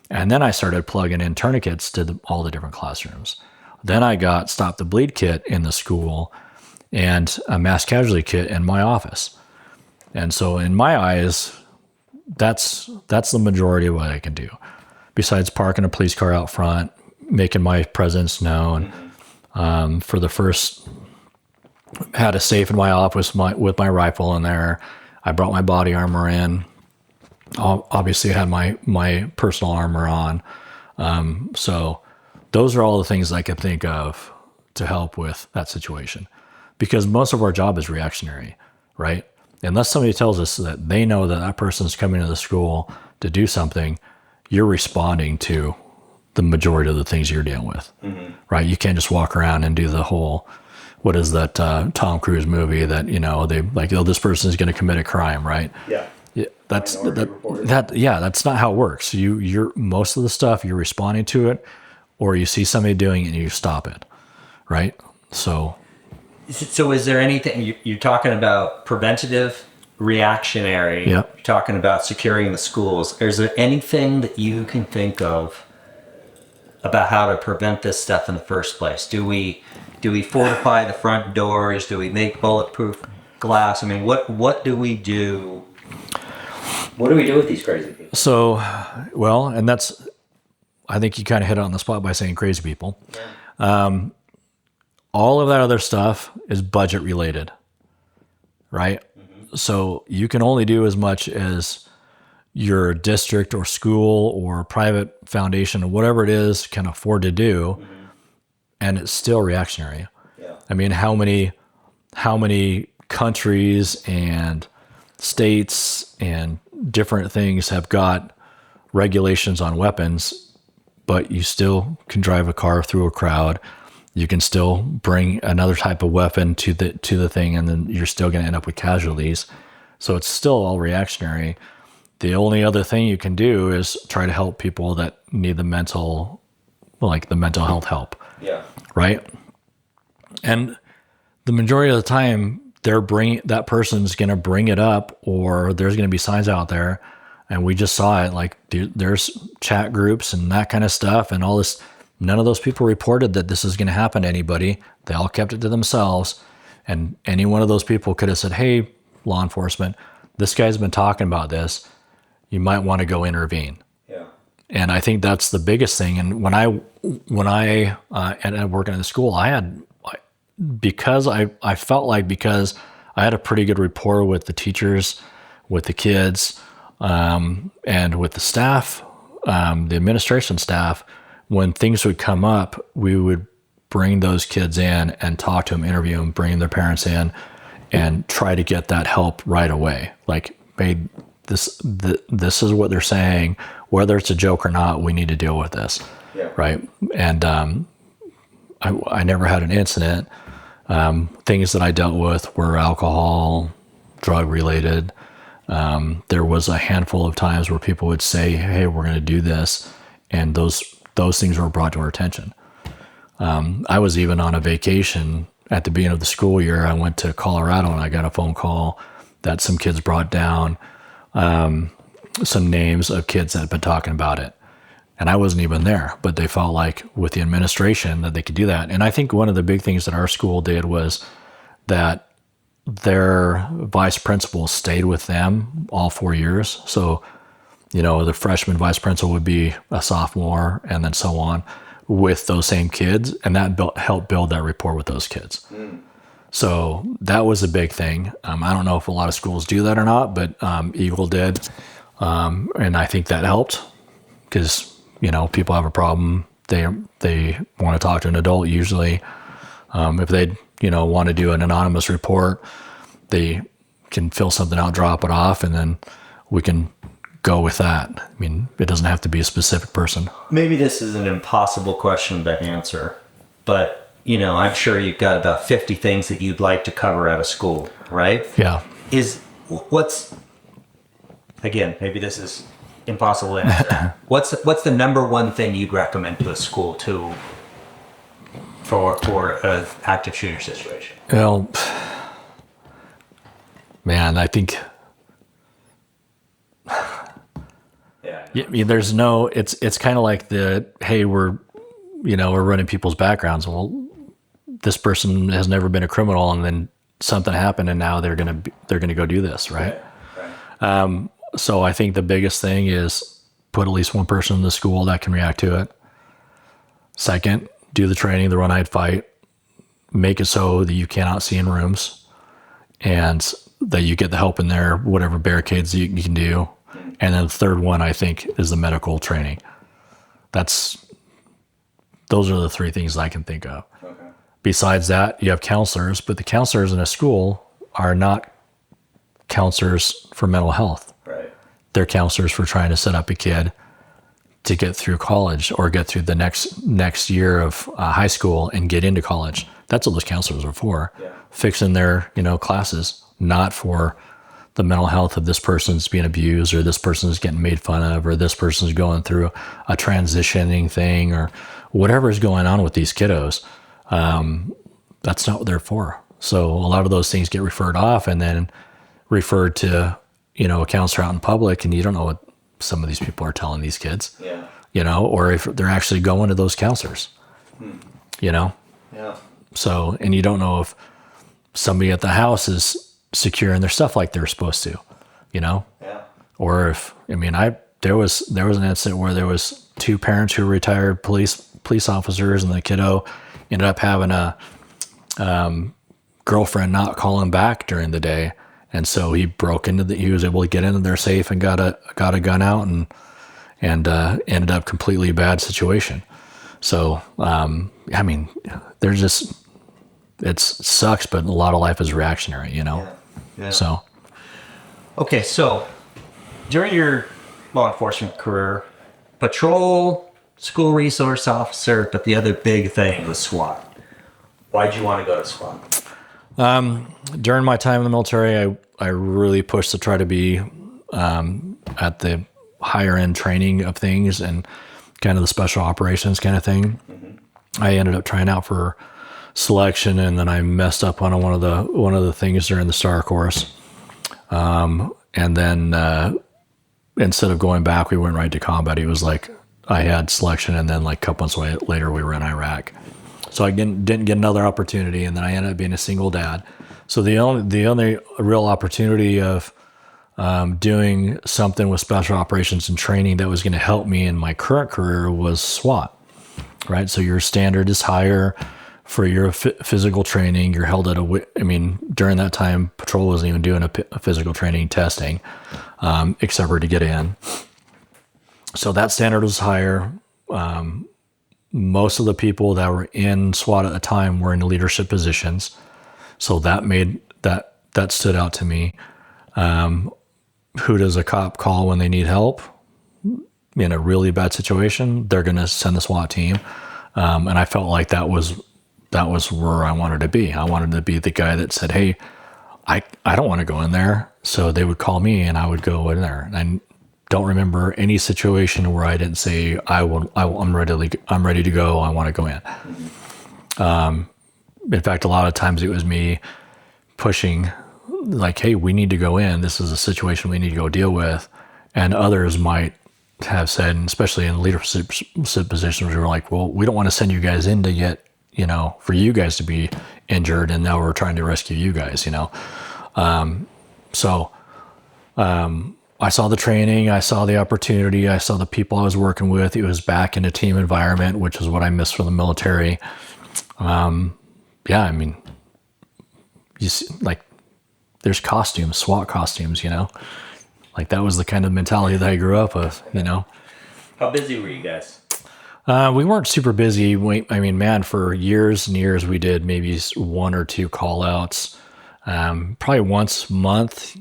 And then I started plugging in tourniquets to all the different classrooms. Then I got Stop the Bleed kit in the school and a mass casualty kit in my office. And so in my eyes, that's the majority of what I can do. Besides parking a police car out front, making my presence known. For the first, had a safe in my office with my rifle in there. I brought my body armor in. Obviously, I had my personal armor on. So those are all the things I could think of to help with that situation. Because most of our job is reactionary, right? Unless somebody tells us that they know that person's coming to the school to do something, you're responding to the majority of the things you're dealing with, right? You can't just walk around and do the whole, what is that Tom Cruise movie that, they like, this person is going to commit a crime, right? Yeah. That's not how it works. You're most of the stuff you're responding to it, or you see somebody doing it and you stop it, right? So is there anything you're talking about preventative, reactionary? Yep. You're talking about securing the schools. Is there anything that you can think of about how to prevent this stuff in the first place? Do we fortify the front doors? Do we make bulletproof glass? I mean, what do we do? What do we do with these crazy people? So, well, and I think you kind of hit it on the spot by saying crazy people. Yeah. All of that other stuff is budget related, right? So you can only do as much as your district or school or private foundation or whatever it is can afford to do, and it's still reactionary. Yeah. I mean, how many countries and states and different things have got regulations on weapons, but you still can drive a car through a crowd. You can still bring another type of weapon to the thing, and then you're still going to end up with casualties. So it's still all reactionary. The only other thing you can do is try to help people that need the mental health help. Yeah. Right. And the majority of the time, that person's going to bring it up, or there's going to be signs out there, and we just saw it. Like there's chat groups and that kind of stuff, and all this. None of those people reported that this is going to happen to anybody. They all kept it to themselves. And any one of those people could have said, "Hey, law enforcement, this guy's been talking about this. You might want to go intervene." Yeah. And I think that's the biggest thing. And when I ended up working in the school, because I had a pretty good rapport with the teachers, with the kids, and with the staff, the administration staff. When things would come up, we would bring those kids in and talk to them, interview them, bring their parents in, and try to get that help right away. Like, hey, this is what they're saying. Whether it's a joke or not, we need to deal with this, right? And I never had an incident. Things that I dealt with were alcohol, drug related. There was a handful of times where people would say, "Hey, we're going to do this," and those things were brought to our attention. I was even on a vacation at the beginning of the school year. I went to Colorado, and I got a phone call that some kids brought down some names of kids that had been talking about it. And I wasn't even there, but they felt like with the administration that they could do that. And I think one of the big things that our school did was that their vice principal stayed with them all 4 years. So, the freshman vice principal would be a sophomore and then so on with those same kids. And that helped build that rapport with those kids. So that was a big thing. I don't know if a lot of schools do that or not, but Eagle did. And I think that helped because, people have a problem. They want to talk to an adult usually. If they, want to do an anonymous report, they can fill something out, drop it off, and then we can go with that. I mean, it doesn't have to be a specific person. Maybe this is an impossible question to answer, but I'm sure you've got about 50 things that you'd like to cover at a school, right? Yeah. Again, maybe this is impossible to answer. What's the number one thing you'd recommend to a school for an active shooter situation? Well, man, I think there's no, it's kind of like hey, we're running people's backgrounds. Well, this person has never been a criminal, and then something happened, and now they're gonna go do this, right? Right. So I think the biggest thing is put at least one person in the school that can react to it. Second, do the training, the run, hide, fight. Make it so that you cannot see in rooms, and that you get the help in there, whatever barricades you can do. And then the third one, I think, is the medical training. Those are the three things I can think of. Okay. Besides that, you have counselors, but the counselors in a school are not counselors for mental health. Right. They're counselors for trying to set up a kid to get through college or get through the next year of high school and get into college. That's what those counselors are for. Yeah. Fixing their classes, not for the mental health of this person's being abused, or this person's getting made fun of, or this person's going through a transitioning thing, or whatever is going on with these kiddos. That's not what they're for. So a lot of those things get referred off and then referred to, a counselor out in public, and you don't know what some of these people are telling these kids, or if they're actually going to those counselors, Yeah. So, and you don't know if somebody at the house is securing their stuff like they're supposed to, Yeah. Or if, there was an incident where there was two parents who were retired police officers, and the kiddo ended up having a girlfriend not call him back during the day. And so he he was able to get into their safe and got a gun out and ended up completely bad situation. So, it sucks, but a lot of life is reactionary, Yeah. So. Okay. So during your law enforcement career, patrol, school resource officer, but the other big thing was SWAT. Why'd you want to go to SWAT? During my time in the military, I really pushed to try to be at the higher end training of things and kind of the special operations kind of thing. Mm-hmm. I ended up trying out for selection, and then I messed up on one of the things during the STAR course. And then instead of going back, we went right to combat. It was like I had selection, and then like a couple months later, we were in Iraq. So I didn't get another opportunity, and then I ended up being a single dad. So the only real opportunity of doing something with special operations and training that was going to help me in my current career was SWAT, right? So your standard is higher for your physical training. You're held at during that time, patrol wasn't even doing a physical training testing, except for to get in. So that standard was higher. Most of the people that were in SWAT at the time were in leadership positions. So that made that stood out to me. Who does a cop call when they need help? In a really bad situation, they're going to send the SWAT team. And I felt like that was where I wanted to be. I wanted to be the guy that said, hey, I don't want to go in there. So they would call me and I would go in there. And I don't remember any situation where I didn't say, I'm ready to go. I want to go in. In fact, a lot of times it was me pushing like, hey, we need to go in. This is a situation we need to go deal with. And others might have said, and especially in leadership positions, we were like, well, we don't want to send you guys in to get, for you guys to be injured, and now we're trying to rescue you guys, So I saw the training, I saw the opportunity, I saw the people I was working with. It was back in a team environment, which is what I missed from the military. Yeah, I mean, you see, like, there's costumes, SWAT costumes, like that was the kind of mentality that I grew up with, How busy were you guys? We weren't super busy. For years and years, we did maybe 1 or 2 call outs. Probably once a month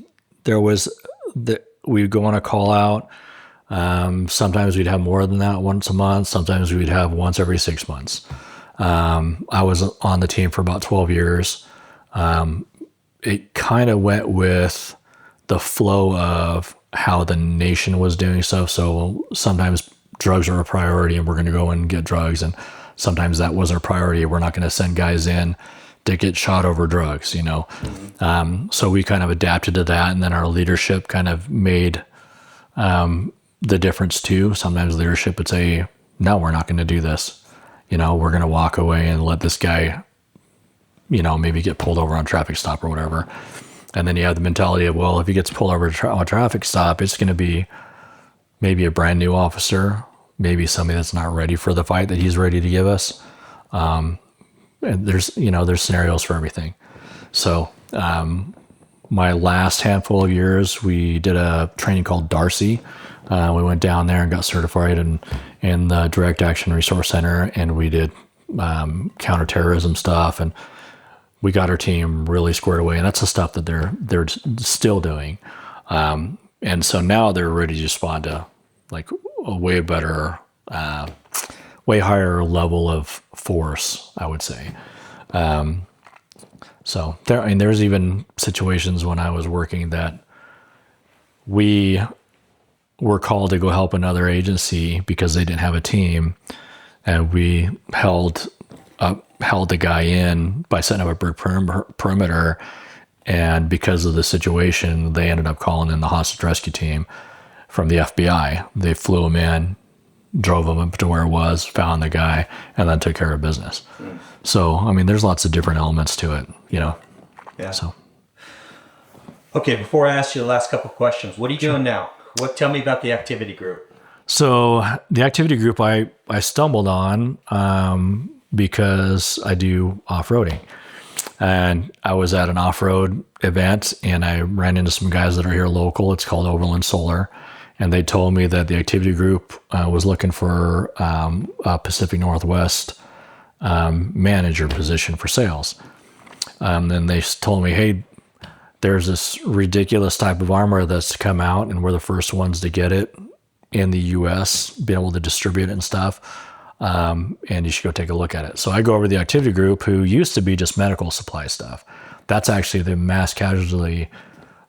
we'd go on a call out. Sometimes we'd have more than that once a month. Sometimes we'd have once every 6 months. I was on the team for about 12 years. It kind of went with the flow of how the nation was doing stuff. So sometimes drugs are a priority and we're going to go and get drugs. And sometimes that wasn't a priority. We're not going to send guys in to get shot over drugs, So we kind of adapted to that. And then our leadership kind of made the difference too. Sometimes leadership would say, no, we're not going to do this. We're going to walk away and let this guy, maybe get pulled over on a traffic stop or whatever. And then you have the mentality of, well, if he gets pulled over on a traffic stop, it's going to be maybe a brand new officer, maybe somebody that's not ready for the fight that he's ready to give us. And there's scenarios for everything. So, my last handful of years, we did a training called Darcy. We went down there and got certified in the Direct Action Resource Center, and we did counter-terrorism stuff, and we got our team really squared away. And that's the stuff that they're still doing. And so now they're ready to respond to like a way better, way higher level of force, I would say. So there's even situations when I was working that we were called to go help another agency because they didn't have a team, and we held the guy in by setting up a brick perimeter. And because of the situation, they ended up calling in the hostage rescue team from the FBI. They flew him in, drove him up to where it was, found the guy, and then took care of business. So, there's lots of different elements to it, Yeah. So. Okay, before I ask you the last couple of questions, what are you doing now? Tell me about the activity group. So the activity group I stumbled on because I do off-roading. And I was at an off-road event, and I ran into some guys that are here local. It's called Overland Solar. And they told me that the activity group was looking for a Pacific Northwest manager position for sales. Then they told me, hey, there's this ridiculous type of armor that's come out, and we're the first ones to get it in the U.S., be able to distribute it and stuff. And you should go take a look at it. So I go over to the activity group, who used to be just medical supply stuff. That's actually the mass casualty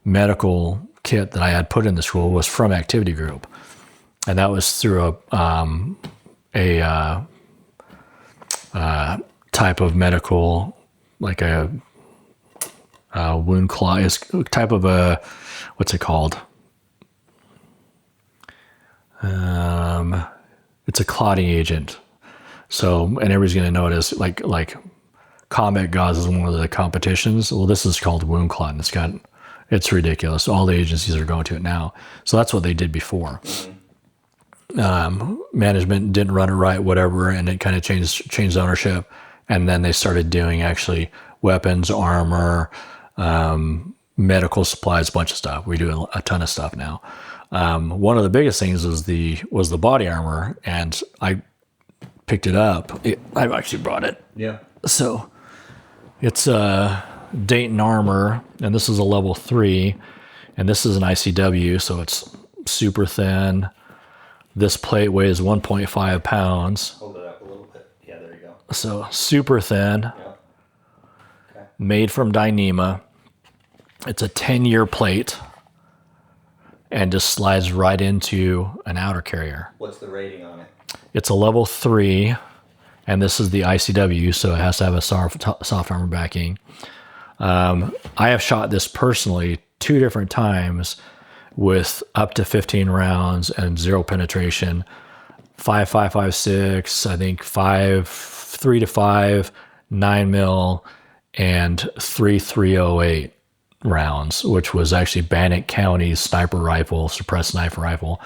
medical kit that I had put in the school was from activity group. And that was through a type of medical, like a wound clot, is type of a, what's it called? It's a clotting agent. So, and everybody's going to notice, like combat gauze is one of the competitions. Well, this is called wound clot, and it's ridiculous. All the agencies are going to it now. So that's what they did before. Management didn't run it right, whatever, and it kind of changed ownership. And then they started doing actually weapons, armor, medical supplies, a bunch of stuff. We do a ton of stuff now. One of the biggest things was the body armor, and I picked it up. I've actually brought it. Yeah. So it's a Dayton armor, and this is a level 3, and this is an ICW, so it's super thin. This plate weighs 1.5 pounds. Hold it up a little bit. Yeah, there you go. So super thin. Yeah. Okay. Made from Dyneema. It's a 10-year plate, and just slides right into an outer carrier. What's the rating on it? It's a level 3, and this is the ICW, so it has to have a soft armor backing. I have shot this personally 2 different times, with up to 15 rounds and 0 penetration. 5.556, I think 3 to 5, 9 mil, and 3.308 rounds, which was actually Bannock County's sniper rifle, suppressed sniper rifle.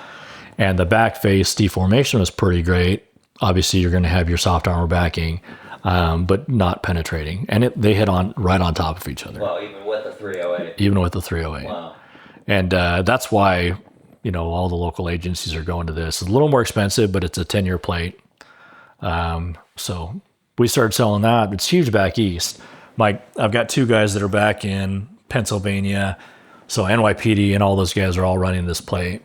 And the back face deformation was pretty great. Obviously, you're going to have your soft armor backing, but not penetrating. And they hit on right on top of each other. Well, even with the 308. Even with the 308. Wow. And that's why, all the local agencies are going to this. It's a little more expensive, but it's a 10-year plate. So we started selling that. It's huge back east. I've got 2 guys that are back in Pennsylvania. So NYPD and all those guys are all running this plate.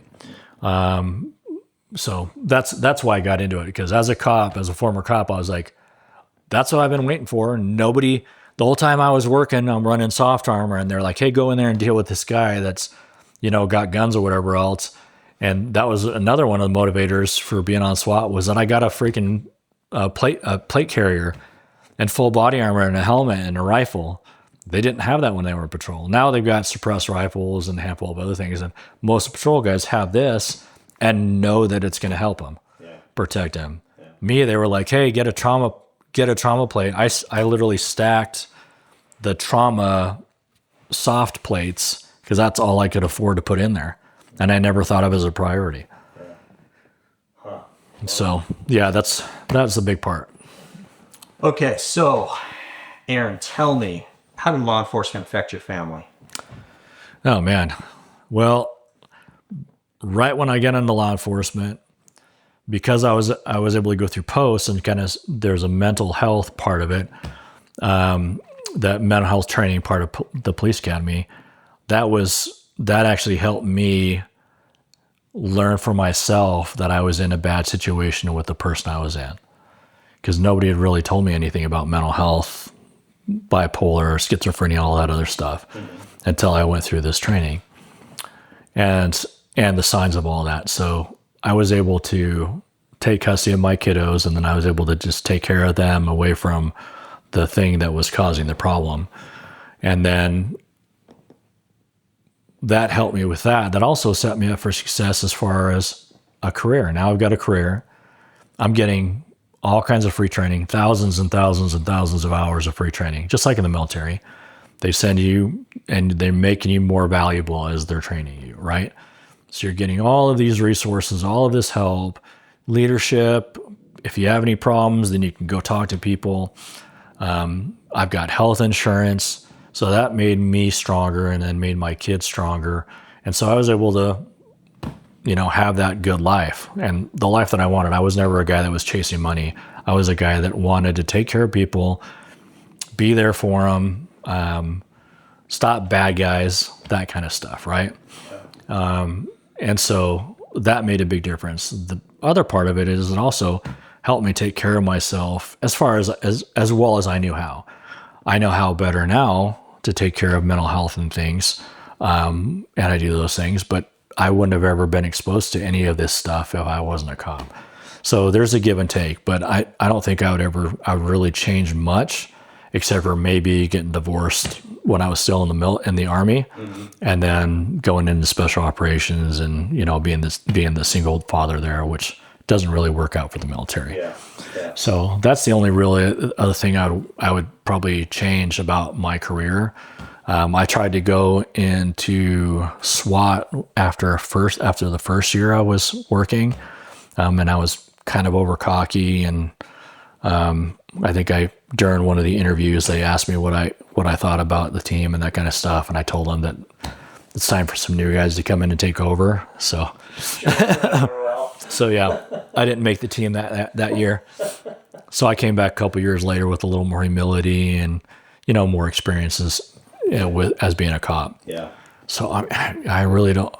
So that's why I got into it, because as a former cop, I was like, that's what I've been waiting for. The whole time I was working, I'm running soft armor, and they're like, hey, go in there and deal with this guy that's, got guns or whatever else. And that was another one of the motivators for being on SWAT, was that I got a freaking plate carrier and full body armor and a helmet and a rifle. They didn't have that when they were in patrol. Now they've got suppressed rifles and a handful of other things. And most patrol guys have this and know that it's going to help them, protect them. Yeah. Me, they were like, hey, get a trauma plate. I literally stacked the trauma soft plates because that's all I could afford to put in there. And I never thought of it as a priority. Yeah. Huh. So, yeah, that's the big part. Okay, so, Aaron, tell me, how did law enforcement affect your family? Oh, man. Well, right when I got into law enforcement, because I was able to go through posts and kind of there's a mental health part of it, that mental health training part of the police academy, that actually helped me learn for myself that I was in a bad situation with the person I was in, because nobody had really told me anything about mental health, bipolar, schizophrenia, all that other stuff, until I went through this training and the signs of all that. So I was able to take custody of my kiddos, and then I was able to just take care of them away from the thing that was causing the problem. And then that helped me with that. That also set me up for success as far as a career. Now I've got a career. I'm getting all kinds of free training, thousands and thousands and thousands of hours of free training, just like in the military. They send you and they're making you more valuable as they're training you, right? So you're getting all of these resources, all of this help, leadership. If you have any problems, then you can go talk to people. I've got health insurance. So that made me stronger and then made my kids stronger. And so I was able to, have that good life and the life that I wanted. I was never a guy that was chasing money. I was a guy that wanted to take care of people, be there for them, stop bad guys, that kind of stuff, right? And so that made a big difference. The other part of it is it also helped me take care of myself as far as well as I knew how. I know how better now to take care of mental health and things, and I do those things, but I wouldn't have ever been exposed to any of this stuff if I wasn't a cop. So there's a give and take, but I don't think I would really change much, except for maybe getting divorced when I was still in the Army, and then going into special operations and being the single father there, which doesn't really work out for the military. Yeah. So that's the only really other thing I would probably change about my career. I tried to go into SWAT after the first year I was working, and I was kind of over cocky, and I think during one of the interviews they asked me what I thought about the team and that kind of stuff, and I told them that it's time for some new guys to come in and take over. So, so yeah, I didn't make the team that year. So I came back a couple years later with a little more humility and more experiences as being a cop. Yeah. So I really don't.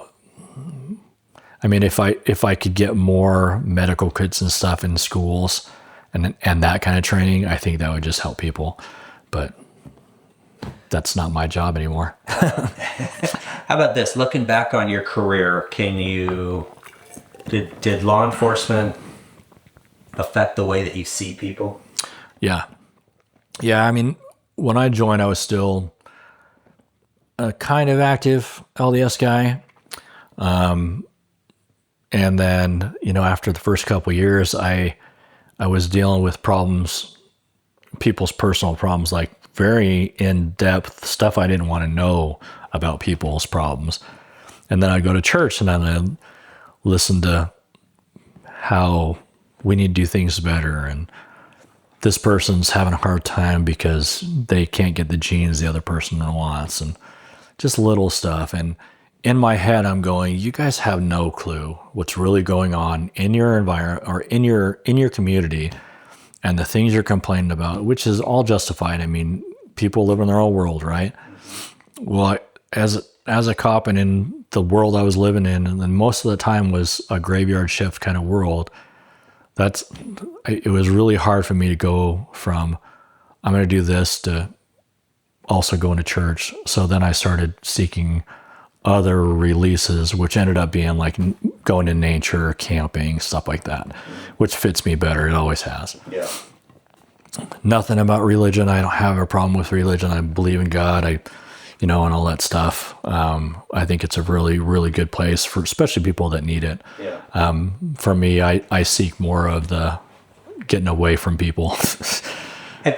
I mean, if I could get more medical kits and stuff in schools and that kind of training, I think that would just help people. But that's not my job anymore. How about this? Looking back on your career, did law enforcement affect the way that you see people? Yeah. I mean, when I joined, I was still a kind of active LDS guy. And then, after the first couple of years, I was dealing with problems, people's personal problems, like very in-depth stuff I didn't want to know about people's problems. And then I'd go to church and I'd listen to how we need to do things better. And this person's having a hard time because they can't get the genes the other person wants, and just little stuff. And in my head, I'm going, you guys have no clue what's really going on in your environment or in your community, and the things you're complaining about, which is all justified. I mean, people live in their own world, right? Well, as a cop and in the world I was living in, and then most of the time was a graveyard shift kind of world, it was really hard for me to go from, I'm going to do this, to also going to church. So then I started seeking other releases, which ended up being like going to nature, camping, stuff like that, which fits me better. It always has. Yeah. Nothing about religion. I don't have a problem with religion. I believe in God. And all that stuff. I think it's a really, really good place for especially people that need it. Yeah. For me, I seek more of the getting away from people.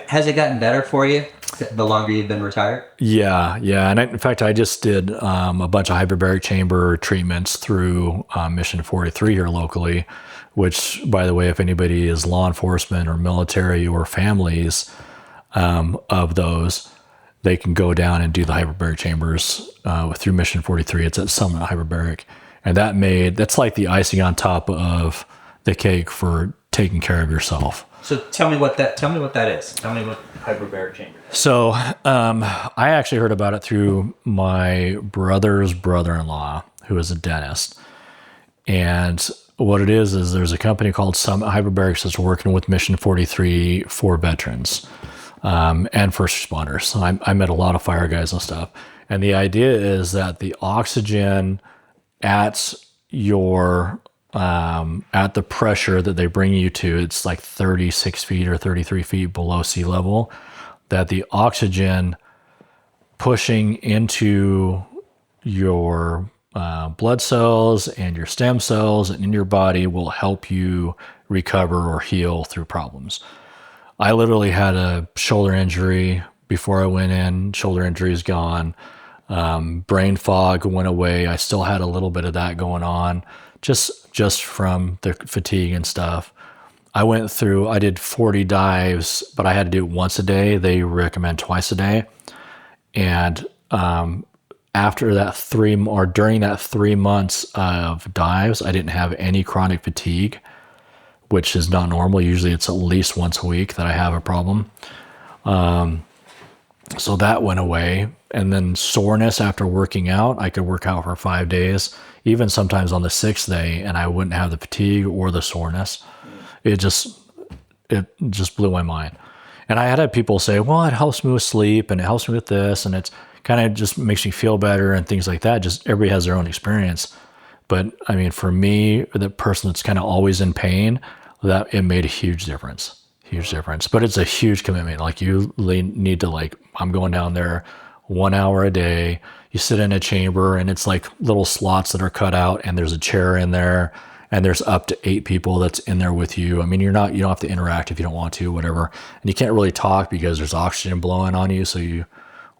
Has it gotten better for you the longer you've been retired? Yeah. And in fact, I just did a bunch of hyperbaric chamber treatments through Mission 43 here locally, which, by the way, if anybody is law enforcement or military or families of those, they can go down and do the hyperbaric chambers through Mission 43. It's at Summit Hyperbaric. And that's like the icing on top of the cake for taking care of yourself. So tell me what that is. Tell me what hyperbaric chamber is. So I actually heard about it through my brother's brother-in-law, who is a dentist. And what it is there's a company called Summit Hyperbarics that's working with Mission 43 for veterans. And first responders. So I met a lot of fire guys and stuff. And the idea is that the oxygen at at the pressure that they bring you to, it's like 36 feet or 33 feet below sea level, that the oxygen pushing into your blood cells and your stem cells and in your body will help you recover or heal through problems. I literally had a shoulder injury before I went in. Shoulder injury is gone. Brain fog went away. I still had a little bit of that going on, just from the fatigue and stuff. I did 40 dives, but I had to do it once a day. They recommend twice a day. And after that during that 3 months of dives, I didn't have any chronic fatigue, which is not normal. Usually it's at least once a week that I have a problem. So that went away. And then soreness after working out, I could work out for 5 days, even sometimes on the 6th day, and I wouldn't have the fatigue or the soreness. It just blew my mind. And I had people say, well, it helps me with sleep and it helps me with this, and it's kind of just makes me feel better and things like that. Just everybody has their own experience. But I mean, for me, the person that's kind of always in pain, that it made a huge difference. But it's a huge commitment. Like you need to I'm going down there 1 hour a day. You sit in a chamber and it's like little slots that are cut out and there's a chair in there and there's up to 8 people that's in there with you. I mean, you don't have to interact if you don't want to, whatever. And you can't really talk because there's oxygen blowing on you. So you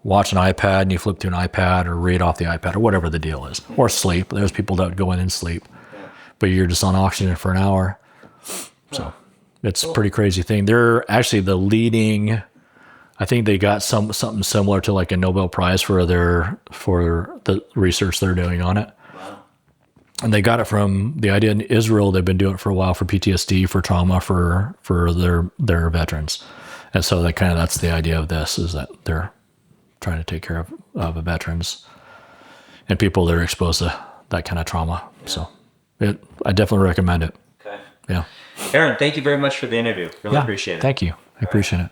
watch an iPad and you flip through an iPad or read off the iPad or whatever the deal is, or sleep. There's people that go in and sleep, but you're just on oxygen for an hour. So it's a pretty crazy thing. They're actually the leading, I think they got something similar to like a Nobel Prize for the research they're doing on it. Wow. And they got it from the idea in Israel. They've been doing it for a while for PTSD, for trauma, for their veterans. And so that's the idea of this, is that they're trying to take care of veterans and people that are exposed to that kind of trauma. Yeah. So I definitely recommend it. Okay. Yeah. Aaron, thank you very much for the interview. Really appreciate it. Thank you. I appreciate it.